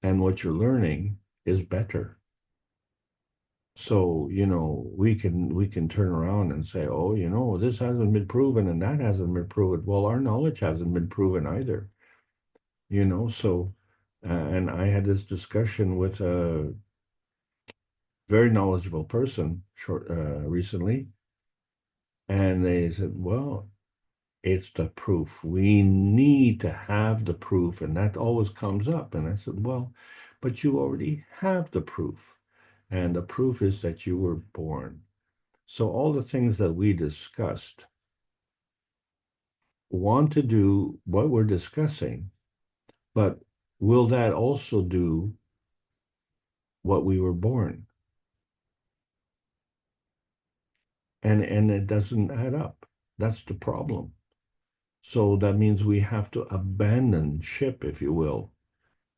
And what you're learning is better. So, we can turn around and say, oh, this hasn't been proven and that hasn't been proven. Well, our knowledge hasn't been proven either. So and I had this discussion with a very knowledgeable person recently, and they said, well, it's the proof. We need to have the proof, and that always comes up. And I said, well, but you already have the proof, and the proof is that you were born. So all the things that we discussed want to do what we're discussing, but will that also do what we were born? And it doesn't add up. That's the problem. So that means we have to abandon ship, if you will,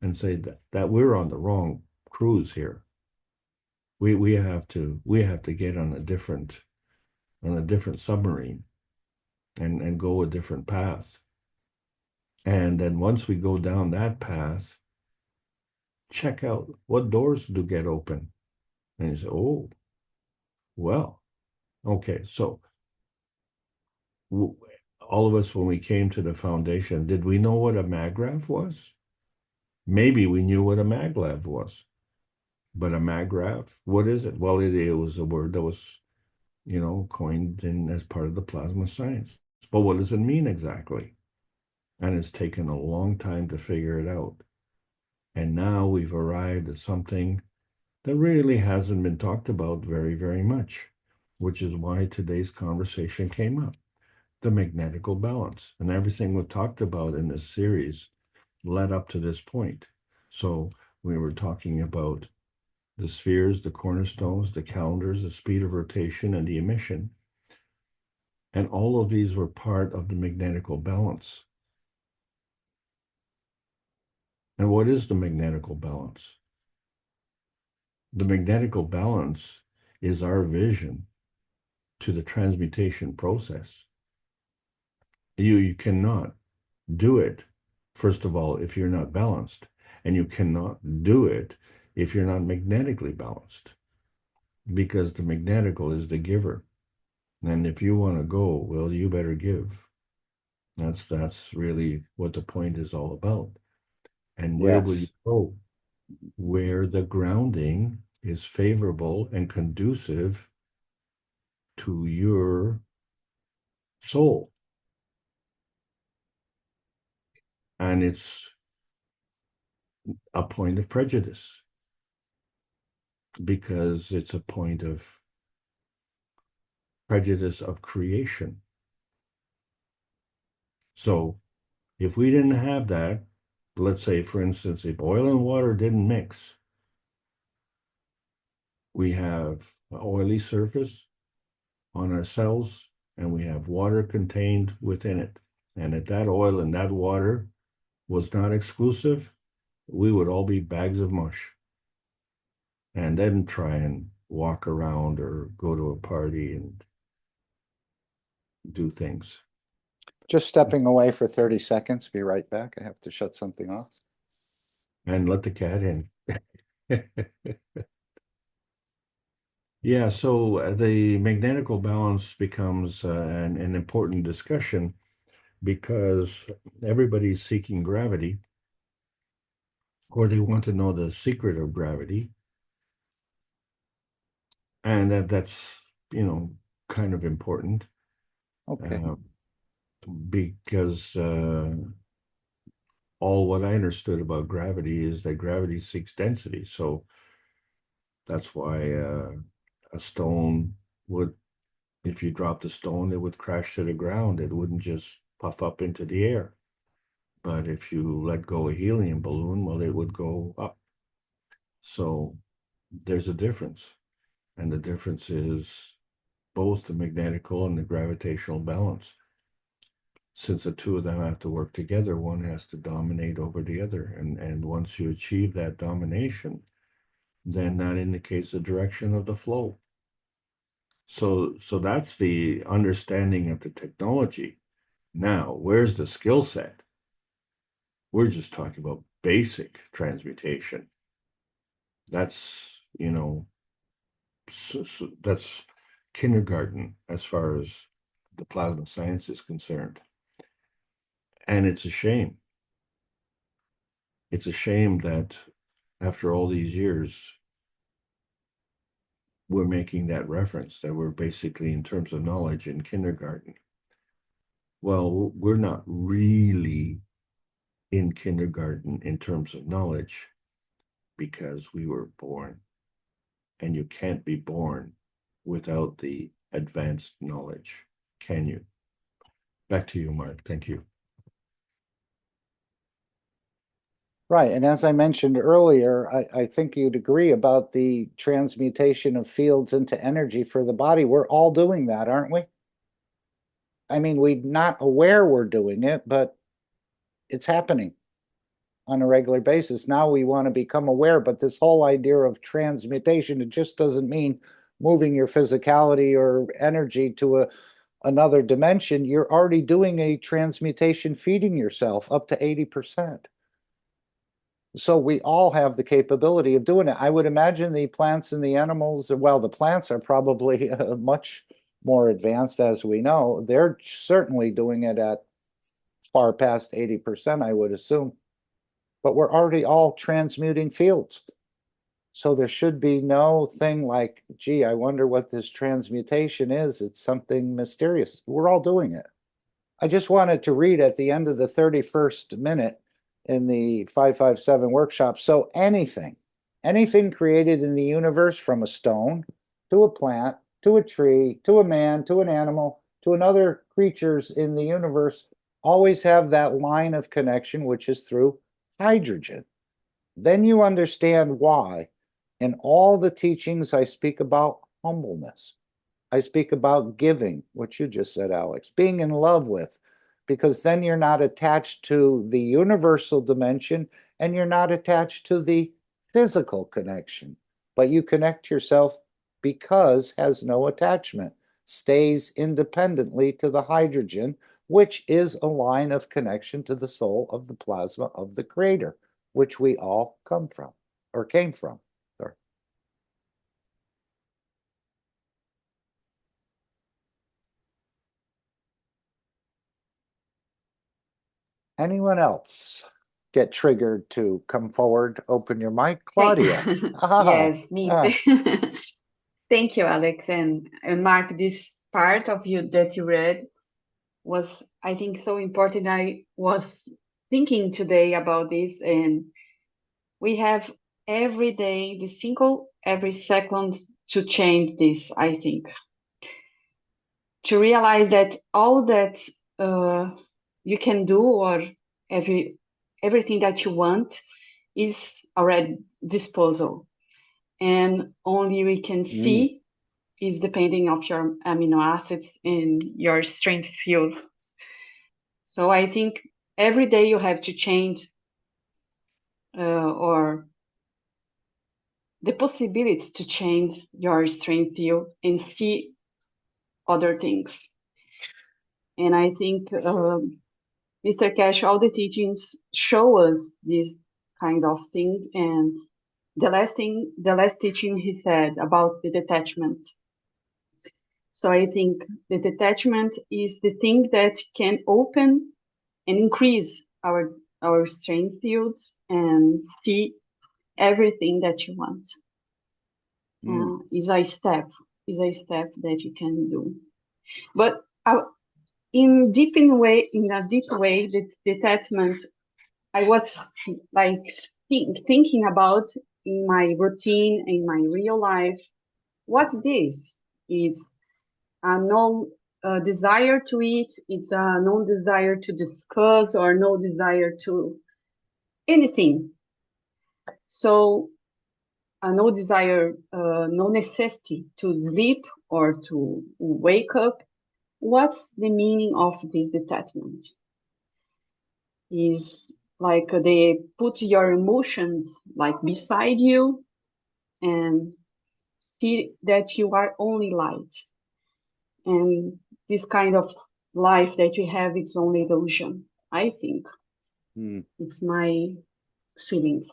and say that we're on the wrong cruise here. We have to get on a different submarine and go a different path. And then once we go down that path, check out what doors do get open. And you say, oh, well, okay, so all of us, when we came to the foundation, did we know what a maggraph was? Maybe we knew what a maglev was, but a maggraph, what is it? Well, it was a word that was, coined in as part of the plasma science. But what does it mean exactly? And it's taken a long time to figure it out. And now we've arrived at something that really hasn't been talked about very, very much, which is why today's conversation came up. The magnetical balance and everything we've talked about in this series led up to this point. So we were talking about the spheres, the cornerstones, the calendars, the speed of rotation, and the emission. And all of these were part of the magnetical balance. And what is the magnetical balance? The magnetical balance is our vision to the transmutation process. You cannot do it, first of all, if you're not balanced, and you cannot do it if you're not magnetically balanced, because the magnetical is the giver. And if you want to go, well, you better give. That's really what the point is all about. And where will you Yes. go? Where the grounding is favorable and conducive to your soul. And it's a point of prejudice because it's a point of prejudice of creation. So if we didn't have that, let's say, for instance, if oil and water didn't mix, we have an oily surface on our cells and we have water contained within it. And if that oil and that water was not exclusive, we would all be bags of mush. And then try and walk around or go to a party and do things. Just stepping away for 30 seconds. Be right back. I have to shut something off. And let the cat in. Yeah, so the magnetical balance becomes an important discussion because everybody's seeking gravity, or they want to know the secret of gravity. And that's, kind of important. Okay. Because all what I understood about gravity is that gravity seeks density. So that's why a stone would, if you dropped a stone, it would crash to the ground. It wouldn't just puff up into the air. But if you let go a helium balloon, well, it would go up. So there's a difference. And the difference is both the magnetical and the gravitational balance. Since the two of them have to work together, one has to dominate over the other. And once you achieve that domination, then that indicates the direction of the flow. So that's the understanding of the technology. Now, where's the skill set? We're just talking about basic transmutation. That's, that's kindergarten as far as the plasma science is concerned. And it's a shame. It's a shame that after all these years, we're making that reference that we're basically, in terms of knowledge, in kindergarten. Well, we're not really in kindergarten in terms of knowledge because we were born. And you can't be born without the advanced knowledge, can you? Back to you, Mark. Thank you. Right. And as I mentioned earlier, I think you'd agree about the transmutation of fields into energy for the body. We're all doing that, aren't we? I mean, we're not aware we're doing it, but it's happening on a regular basis. Now we want to become aware, but this whole idea of transmutation, it just doesn't mean moving your physicality or energy to another dimension. You're already doing a transmutation, feeding yourself up to 80%. So we all have the capability of doing it. I would imagine the plants and the animals, well, the plants are probably much more advanced, as we know. They're certainly doing it at far past 80%, I would assume. But we're already all transmuting fields. So there should be no thing like, gee, I wonder what this transmutation is. It's something mysterious. We're all doing it. I just wanted to read at the end of the 31st minute in the 557 workshop. So anything created in the universe, from a stone to a plant to a tree to a man to an animal to another creatures in the universe, always have that line of connection, which is through hydrogen. Then you understand why in all the teachings I speak about humbleness. I speak about giving, what you just said, Alex, being in love with, because then you're not attached to the universal dimension and you're not attached to the physical connection, but you connect yourself because has no attachment. stays independently to the hydrogen, which is a line of connection to the soul of the plasma of the creator, which we all come from or came from. Sorry. Anyone else get triggered to come forward? Open your mic, Claudia. Yes, me. Thank you, Alex and Mark. This part of you that you read was, I think, so important. I was thinking today about this, and we have every day, the single, every second to change this, I think. To realize that all that you can do or everything that you want is already disposal. And only we can see is depending of your amino acids and your strength field. So I think every day you have to change or the possibility to change your strength field and see other things. And I think Mr. Cash, all the teachings show us these kind of things. And the last teaching he said about the detachment. So I think the detachment is the thing that can open and increase our strength fields and see everything that you want. Is a step that you can do. But in a deep way, the detachment, I was like thinking about in my routine, in my real life, what's this? It's a no desire to eat, it's a no desire to discuss or no desire to anything. So no desire, no necessity to sleep or to wake up. What's the meaning of this detachment? Is like they put your emotions like beside you and see that you are only light. And this kind of life that you have, it's only illusion, I think. It's my feelings.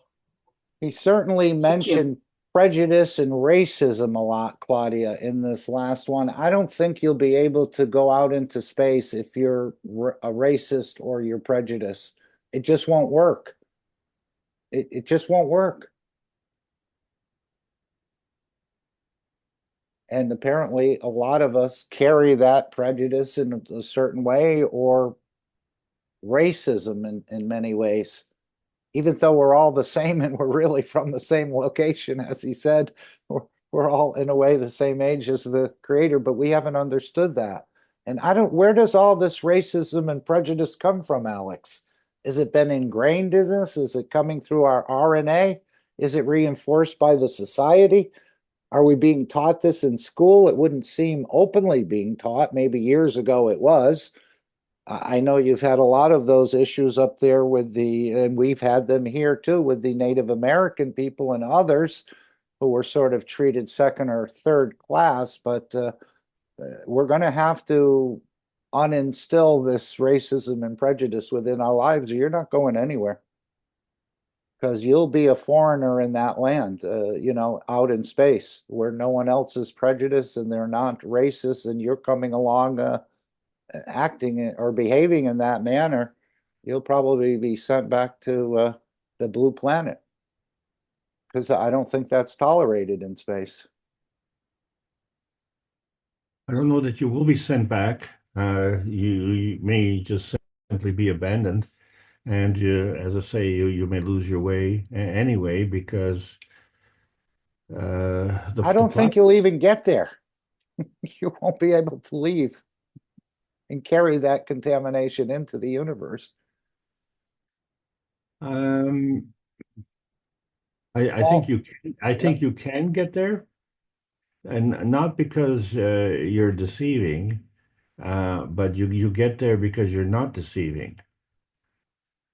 He certainly mentioned prejudice and racism a lot, Claudia, in this last one. I don't think you'll be able to go out into space if you're a racist or you're prejudiced. It just won't work. It just won't work. And apparently a lot of us carry that prejudice in a certain way or racism in many ways. Even though we're all the same and we're really from the same location, as he said, we're all in a way the same age as the creator, but we haven't understood that. And where does all this racism and prejudice come from, Alex? Has it been ingrained in us? Is it coming through our RNA? Is it reinforced by the society? Are we being taught this in school? It wouldn't seem openly being taught. Maybe years ago it was. I know you've had a lot of those issues up there and we've had them here too, with the Native American people and others who were sort of treated second or third class, but we're going to have to uninstill this racism and prejudice within our lives, or you're not going anywhere. Because you'll be a foreigner in that land, out in space where no one else is prejudiced and they're not racist, and you're coming along acting or behaving in that manner, you'll probably be sent back to the blue planet, because I don't think that's tolerated in space. I don't know that you will be sent back. You may just simply be abandoned. And as I say, you may lose your way anyway, because I don't think you'll even get there. You won't be able to leave and carry that contamination into the universe. I think you can get there, and not because you're deceiving, but you get there because you're not deceiving.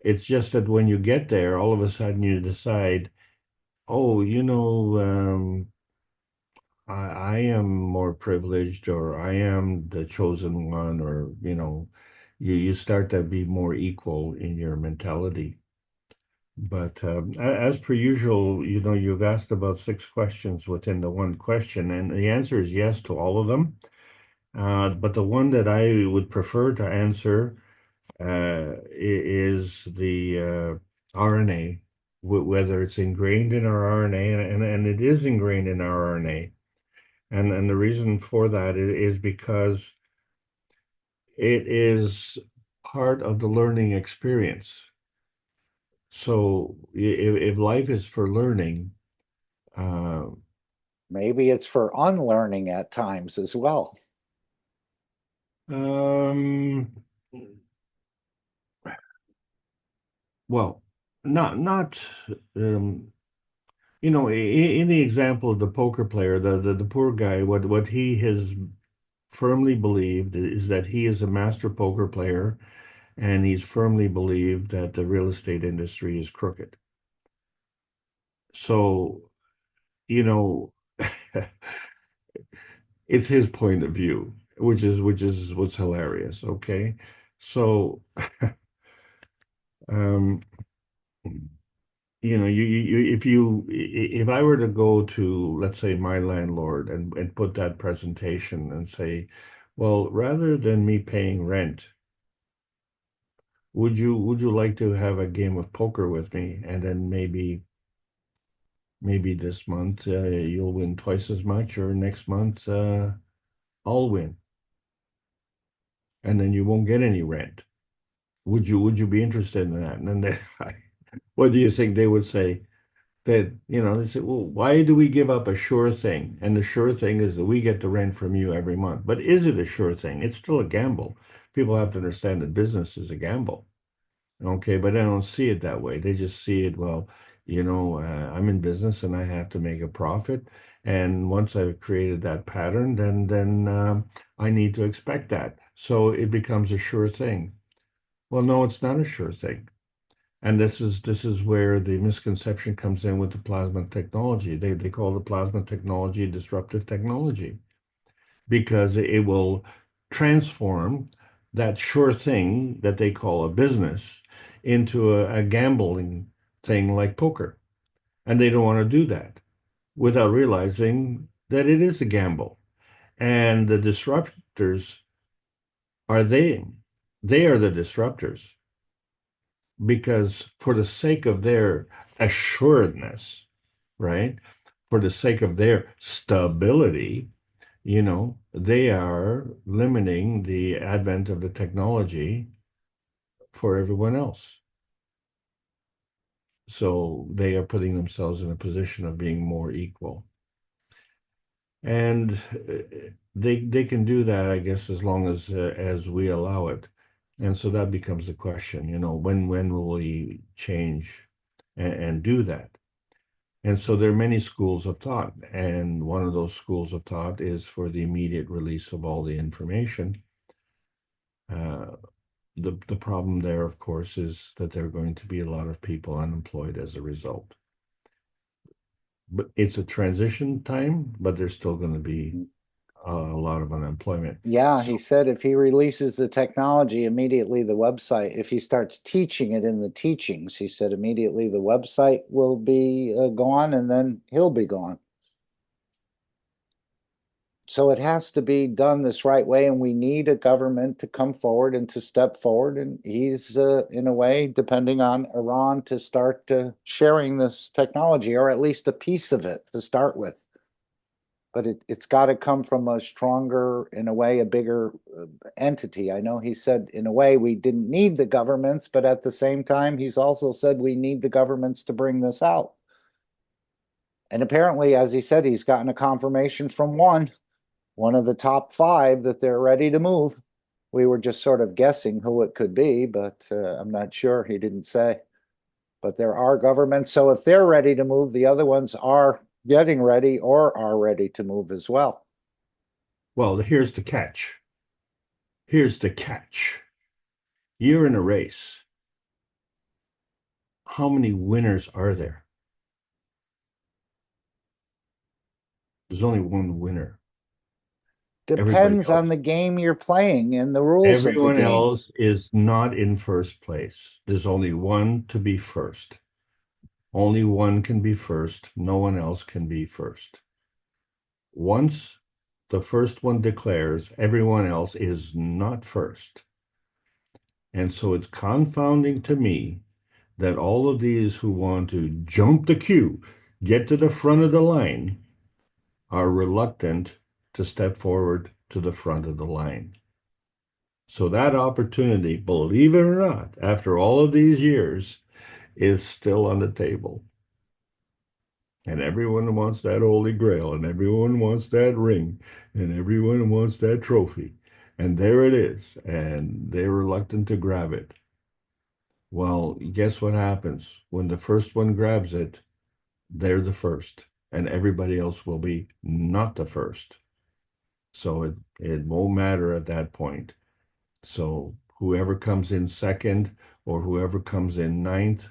It's just that when you get there, all of a sudden you decide, oh, I am more privileged, or I am the chosen one, or you start to be more equal in your mentality. But as per usual, you've asked about 6 questions within the one question, and the answer is yes to all of them. But the one that I would prefer to answer is the RNA, whether it's ingrained in our RNA, and it is ingrained in our RNA. And the reason for that is because it is part of the learning experience. So if life is for learning, uh, Maybe it's for unlearning at times as well. um, well, not in the example of the poker player, the poor guy, what he has firmly believed is that he is a master poker player, and he's firmly believed that the real estate industry is crooked. So, you know, it's his point of view, which is what's hilarious. Okay, so um, if I were to go to, let's say, my landlord and put that presentation and say, well, rather than me paying rent, would you like to have a game of poker with me, and then maybe this month you'll win twice as much, or next month I'll win, and then you won't get any rent. Would you be interested in that? And then what do you think they would say? That, they say, well, why do we give up a sure thing? And the sure thing is that we get the rent from you every month. But is it a sure thing? It's still a gamble. People have to understand that business is a gamble. Okay, but I don't see it that way. They just see it, well, I'm in business and I have to make a profit. And once I've created that pattern, then I need to expect that. So it becomes a sure thing. Well, no, it's not a sure thing. And this is where the misconception comes in with the plasma technology. They call the plasma technology disruptive technology because it will transform that sure thing that they call a business into a gambling thing like poker. And they don't want to do that without realizing that it is a gamble. And the disruptors are they. They are the disruptors because for the sake of their assuredness, right? For the sake of their stability, they are limiting the advent of the technology for everyone else. So they are putting themselves in a position of being more equal. And they can do that, I guess, as long as we allow it. And so that becomes the question, when will we change and do that? And so there are many schools of thought, and one of those schools of thought is for the immediate release of all the information. Uh, the problem there, of course, is that there are going to be a lot of people unemployed as a result. But it's a transition time, but there's still going to be a lot of unemployment. Yeah, he said if he releases the technology, immediately the website, if he starts teaching it in the teachings, he said immediately the website will be gone and then he'll be gone. So it has to be done this right way, and we need a government to come forward and to step forward. And he's, in a way, depending on Iran to start sharing this technology, or at least a piece of it to start with. But it's got to come from a stronger, in a way, a bigger entity. I know he said, in a way, we didn't need the governments, but at the same time, he's also said we need the governments to bring this out. And apparently, as he said, he's gotten a confirmation from one of the top 5 that they're ready to move. We were just sort of guessing who it could be, but I'm not sure. He didn't say. But there are governments. So if they're ready to move, the other ones are getting ready or are ready to move as well. Well, here's the catch. Here's the catch. You're in a race. How many winners are there? There's only one winner. Everybody Depends else. on the game you're playing and the rules of the Everyone game. else is not in first place. There's only one to be first. Only one can be first. No one else can be first. Once the first one declares, everyone else is not first. And so it's confounding to me that all of these who want to jump the queue, get to the front of the line, are reluctant to step forward to the front of the line. So that opportunity, believe it or not, after all of these years, is still on the table. And everyone wants that Holy Grail, and everyone wants that ring, and everyone wants that trophy. And there it is, and they're reluctant to grab it. Well, guess what happens? When the first one grabs it, they're the first, and everybody else will be not the first. So it won't matter at that point. So whoever comes in second or whoever comes in ninth,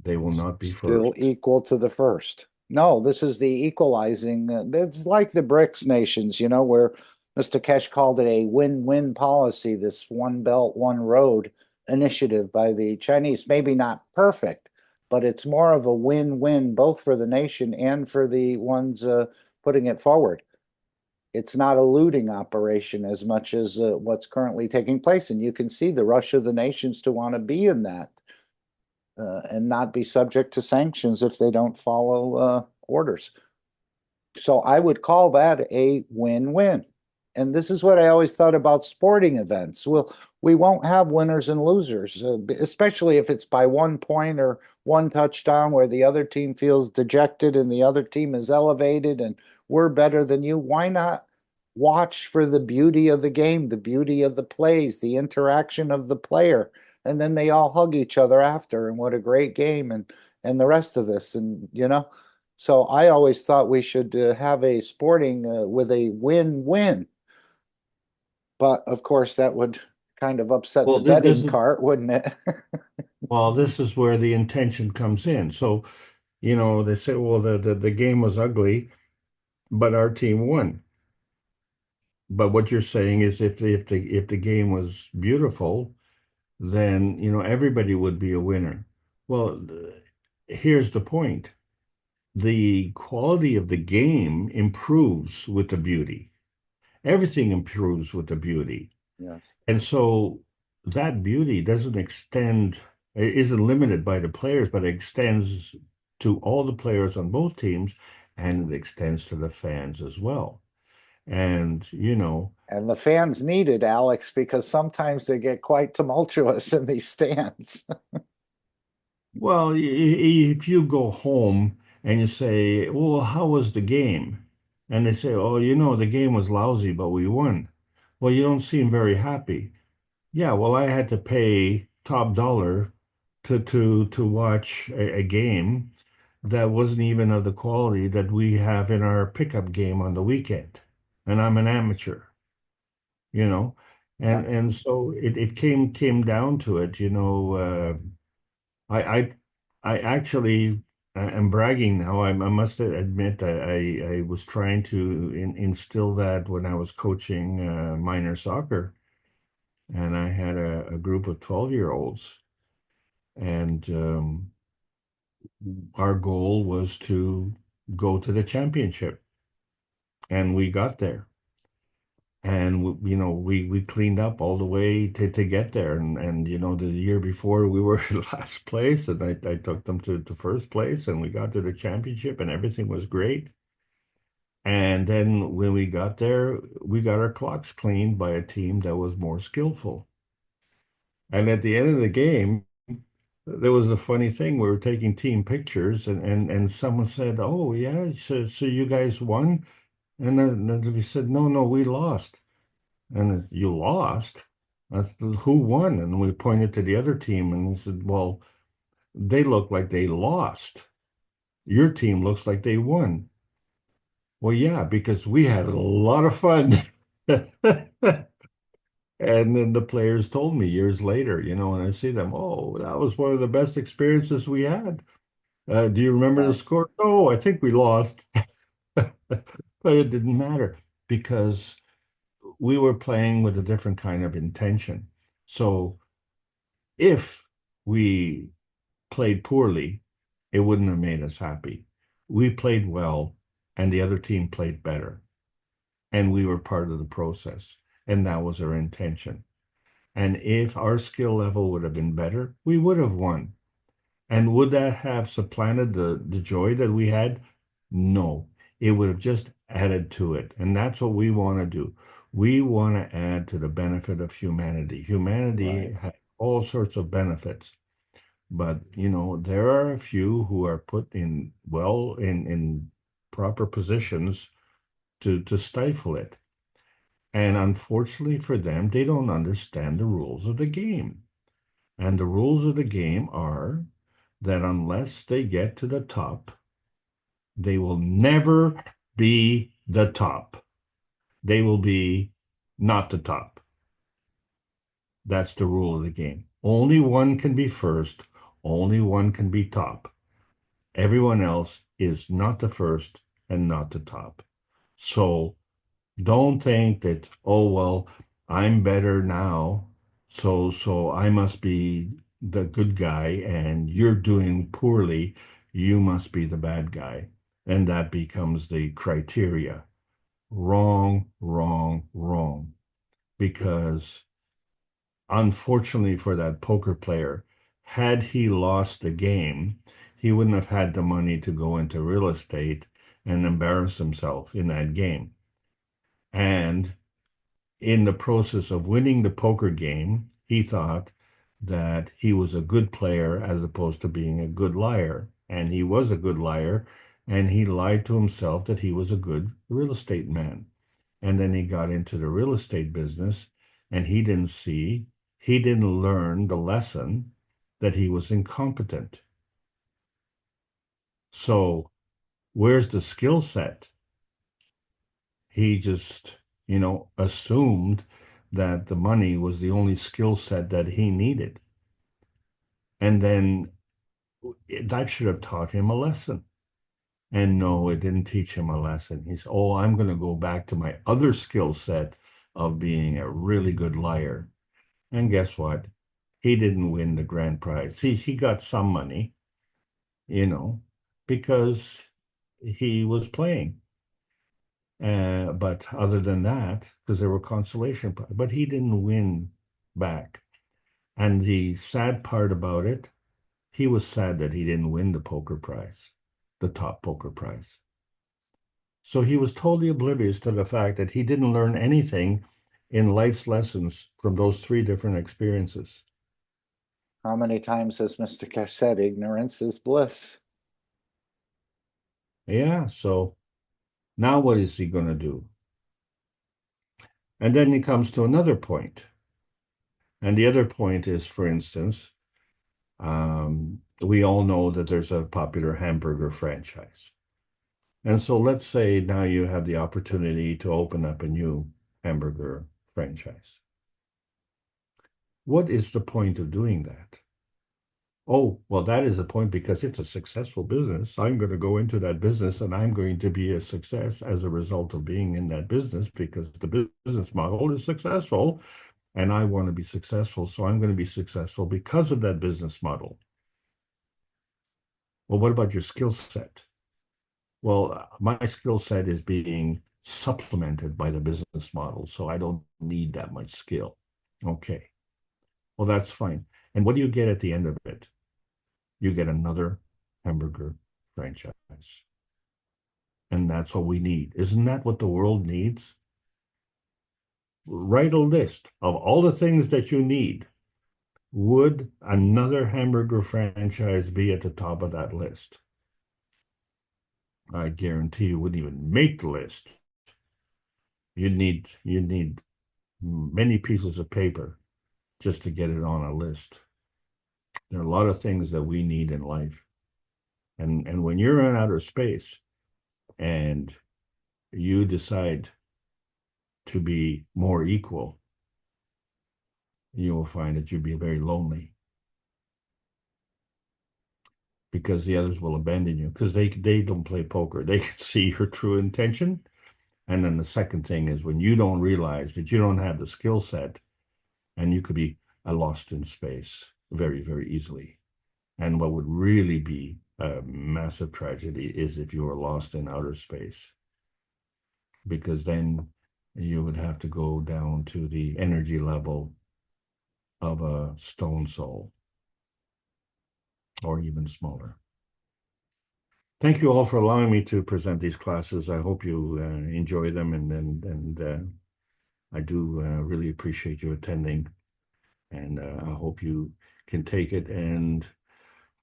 they will not be Still first. equal to the first. No, this is the equalizing. It's like the BRICS nations, where Mr. Kesh called it a win-win policy, this one belt, one road initiative by the Chinese. Maybe not perfect, but it's more of a win-win both for the nation and for the ones putting it forward. It's not a looting operation as much as what's currently taking place. And you can see the rush of the nations to want to be in that. And not be subject to sanctions if they don't follow orders. So I would call that a win-win. And this is what I always thought about sporting events. We won't have winners and losers, especially if it's by 1 point or one touchdown where the other team feels dejected and the other team is elevated and we're better than you. Why not watch for the beauty of the game, the beauty of the plays, the interaction of the player? And then they all hug each other after, and what a great game, and the rest of this, and so I always thought we should have a sporting with a win-win, but of course that would kind of upset the Well, this betting is cart, wouldn't it? well, this is where the intention comes in. So, they say, well, the game was ugly, but our team won. But what you're saying is if the game was beautiful, then everybody would be a winner. Well, here's the point. The quality of the game improves with the beauty. Everything improves with the beauty. Yes. And so that beauty doesn't extend, it isn't limited by the players, but it extends to all the players on both teams, and it extends to the fans as well. And, And the fans need it, Alex, because sometimes they get quite tumultuous in these stands. well, if you go home and you say, well, how was the game? And they say, oh, the game was lousy, but we won. Well, you don't seem very happy. Yeah, well, I had to pay top dollar to watch a game that wasn't even of the quality that we have in our pickup game on the weekend. And I'm an amateur, you know. Yeah. And so it came down to it, I I I actually am bragging now. I must admit I was trying to instill that when I was coaching minor soccer, and I had a group of 12-year-olds, and our goal was to go to the championship, and we got there. And we cleaned up all the way to get there, and the year before we were in last place, and I took them to first place, and we got to the championship, and everything was great. And then when we got there, we got our clocks cleaned by a team that was more skillful. And at the end of the game, there was a funny thing. We were taking team pictures, and someone said, "Oh yeah, so you guys won?" And then we said, "No, no, we lost." And you lost? I said, who won? And we pointed to the other team, and he said, well, they look like they lost. Your team looks like they won. Well, yeah, because we had a lot of fun. And then the players told me years later, when I see them, oh, that was one of the best experiences we had. Do you remember the Nice. score? Oh, I think we lost. But But it didn't matter because we were playing with a different kind of intention. So if we played poorly, it wouldn't have made us happy. We played well, and the other team played better, and we were part of the process, and that was our intention. And if our skill level would have been better, we would have won. And would that have supplanted the joy that we had? No, it would have just added to it. And that's what we want to do. We want to add to the benefit of humanity. Humanity has all sorts of benefits. But there are a few who are put in in proper positions to stifle it. And unfortunately for them, they don't understand the rules of the game. And the rules of the game are that unless they get to the top, they will never be the top. They will be not the top. That's the rule of the game. Only one can be first, only one can be top. Everyone else is not the first and not the top. So don't think that, oh, well, I'm better now, so I must be the good guy, and you're doing poorly, you must be the bad guy. And that becomes the criteria. Wrong, wrong, wrong. Because unfortunately for that poker player, had he lost the game, he wouldn't have had the money to go into real estate and embarrass himself in that game. And in the process of winning the poker game, he thought that he was a good player as opposed to being a good liar. And he was a good liar, and he lied to himself that he was a good real estate man. And then he got into the real estate business, and he didn't learn the lesson that he was incompetent. So where's the skill set? He just, assumed that the money was the only skill set that he needed. And then that should have taught him a lesson. And no, it didn't teach him a lesson. He said, oh, I'm going to go back to my other skill set of being a really good liar. And guess what? He didn't win the grand prize. He got some money, because he was playing. But other than that, because there were consolation prizes, but he didn't win back. And the sad part about it, he was sad that he didn't win the poker prize, the top poker prize. So he was totally oblivious to the fact that he didn't learn anything in life's lessons from those 3 different experiences. How many times has Mr. Cash said ignorance is bliss? Yeah, so now what is he going to do? And then he comes to another point. And the other point is, for instance, we all know that there's a popular hamburger franchise. And so let's say now you have the opportunity to open up a new hamburger franchise. What is the point of doing that? Oh, well, that is the point because it's a successful business. I'm going to go into that business and I'm going to be a success as a result of being in that business because the business model is successful and I want to be successful. So I'm going to be successful because of that business model. Well, what about your skill set? Well, my skill set is being supplemented by the business model, so I don't need that much skill. Okay, well, that's fine. And what do you get at the end of it? You get another hamburger franchise. And that's what we need. Isn't that what the world needs? Write a list of all the things that you need. Would another hamburger franchise be at the top of that list? I guarantee you wouldn't even make the list. You'd need many pieces of paper just to get it on a list. There are a lot of things that we need in life. And when you're in outer space and you decide to be more equal, you will find that you'll be very lonely because the others will abandon you because they don't play poker. They can see your true intention And then the second thing is when you don't realize that you don't have the skill set, and you could be lost in space very, very easily. And what would really be a massive tragedy is if you were lost in outer space, because then you would have to go down to the energy level of a stone soul, or even smaller. Thank you all for allowing me to present these classes. I hope you enjoy them, and I do really appreciate you attending, and I hope you can take it and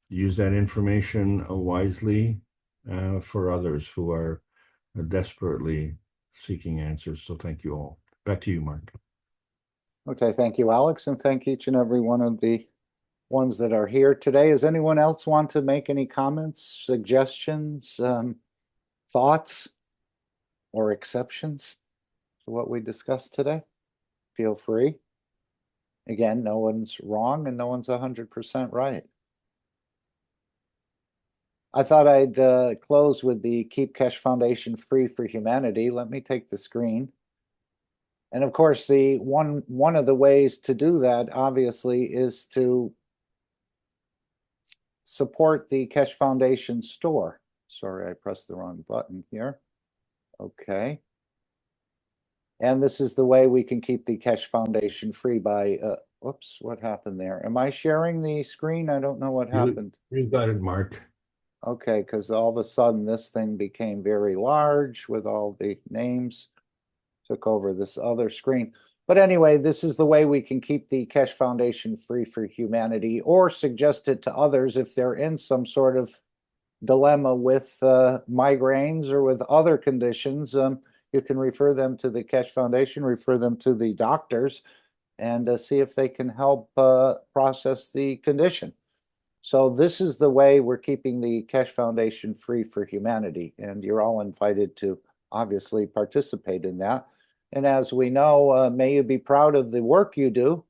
use that information wisely for others who are desperately seeking answers. So thank you all. Back to you, Mark. Okay, thank you, Alex, and thank each and every one of the ones that are here today. Does anyone else want to make any comments, suggestions, thoughts, or exceptions to what we discussed today? Feel free. Again, no one's wrong and no one's 100% right. I thought I'd close with the Keep Keshe Foundation Free for Humanity. Let me take the screen. And of course, the one of the ways to do that, obviously, is to support the Keshe Foundation store. Sorry, I pressed the wrong button here. Okay. And this is the way we can keep the Keshe Foundation free by, whoops, what happened there? Am I sharing the screen? I don't know what happened. You got it, Mark. Okay, because all of a sudden this thing became very large with all the names, took over this other screen. But anyway, this is the way we can keep the Keshe Foundation free for humanity, or suggest it to others if they're in some sort of dilemma with migraines or with other conditions. You can refer them to the Keshe Foundation, refer them to the doctors, and see if they can help process the condition. So this is the way we're keeping the Keshe Foundation free for humanity, and you're all invited to obviously participate in that. And as we know, may you be proud of the work you do.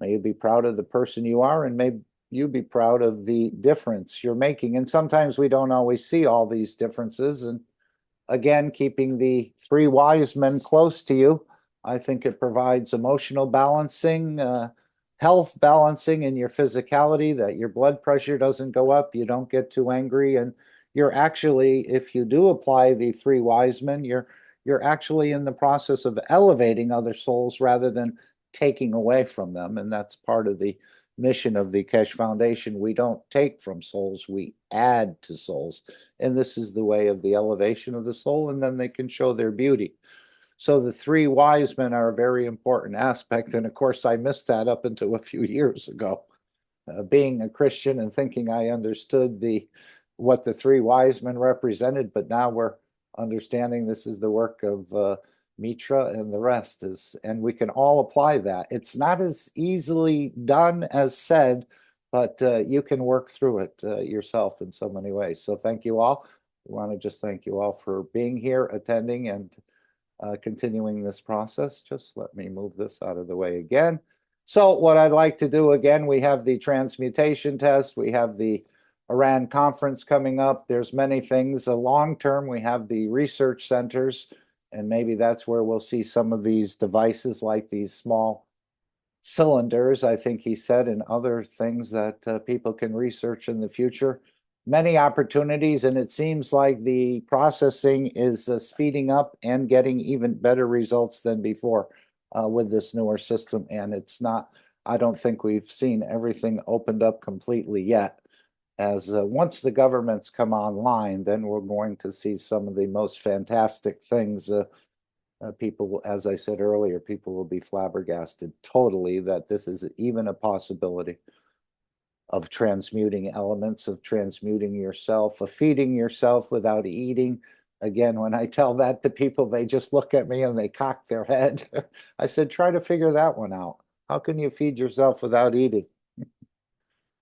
May you be proud of the person you are, and may you be proud of the difference you're making. And sometimes we don't always see all these differences. And again, keeping the three wise men close to you, I think it provides emotional balancing, health balancing in your physicality, that your blood pressure doesn't go up, you don't get too angry, and you're actually, if you do apply the three wise men, you're actually in the process of elevating other souls rather than taking away from them. And that's part of the mission of the Keshe Foundation. We don't take from souls, we add to souls. And this is the way of the elevation of the soul, and then they can show their beauty. So the three wise men are a very important aspect. And of course, I missed that up until a few years ago. Being a Christian and thinking I understood what the three wise men represented, but now we're understanding this is the work of Mitra and the rest is, and we can all apply that. It's not as easily done as said, but you can work through it yourself in so many ways. So thank you all. We want to just thank you all for being here, attending, and continuing this process. Just let me move this out of the way again. So what I'd like to do again, we have the transmutation test, we have the Iran conference coming up. There's many things. Long term, we have the research centers, and maybe that's where we'll see some of these devices like these small cylinders, I think he said, and other things that people can research in the future. Many opportunities, and it seems like the processing is speeding up and getting even better results than before with this newer system. And it's not, I don't think we've seen everything opened up completely yet. As once the governments come online, then we're going to see some of the most fantastic things. People will, as I said earlier, people will be flabbergasted totally that this is even a possibility of transmuting elements, of transmuting yourself, of feeding yourself without eating. Again, when I tell that to people, they just look at me and they cock their head. I said, try to figure that one out. How can you feed yourself without eating?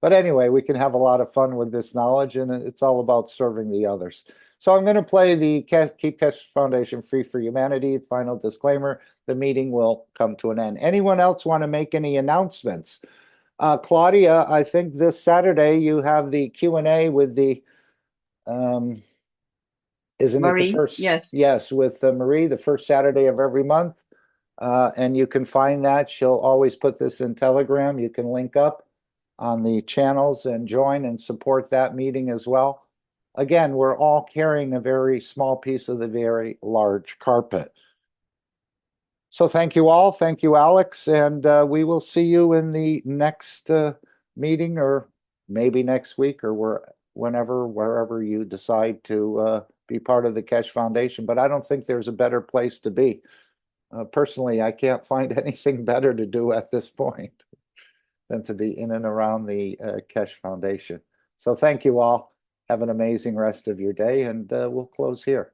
But anyway, we can have a lot of fun with this knowledge, and it's all about serving the others. So I'm going to play the Keep Keshe Foundation Free for Humanity. Final disclaimer, the meeting will come to an end. Anyone else want to make any announcements? Claudia, I think this Saturday you have the Q&A with the Isn't it the Marie, first? yes. Yes, with Marie, the first Saturday of every month. And you can find that. She'll always put this in Telegram. You can link up on the channels and join and support that meeting as well. Again, we're all carrying a very small piece of the very large carpet. So thank you all. Thank you, Alex. And we will see you in the next meeting, or maybe next week, or wherever you decide to be part of the Keshe Foundation. But I don't think there's a better place to be. Personally, I can't find anything better to do at this point than to be in and around the Keshe Foundation. So thank you all. Have an amazing rest of your day, and we'll close here.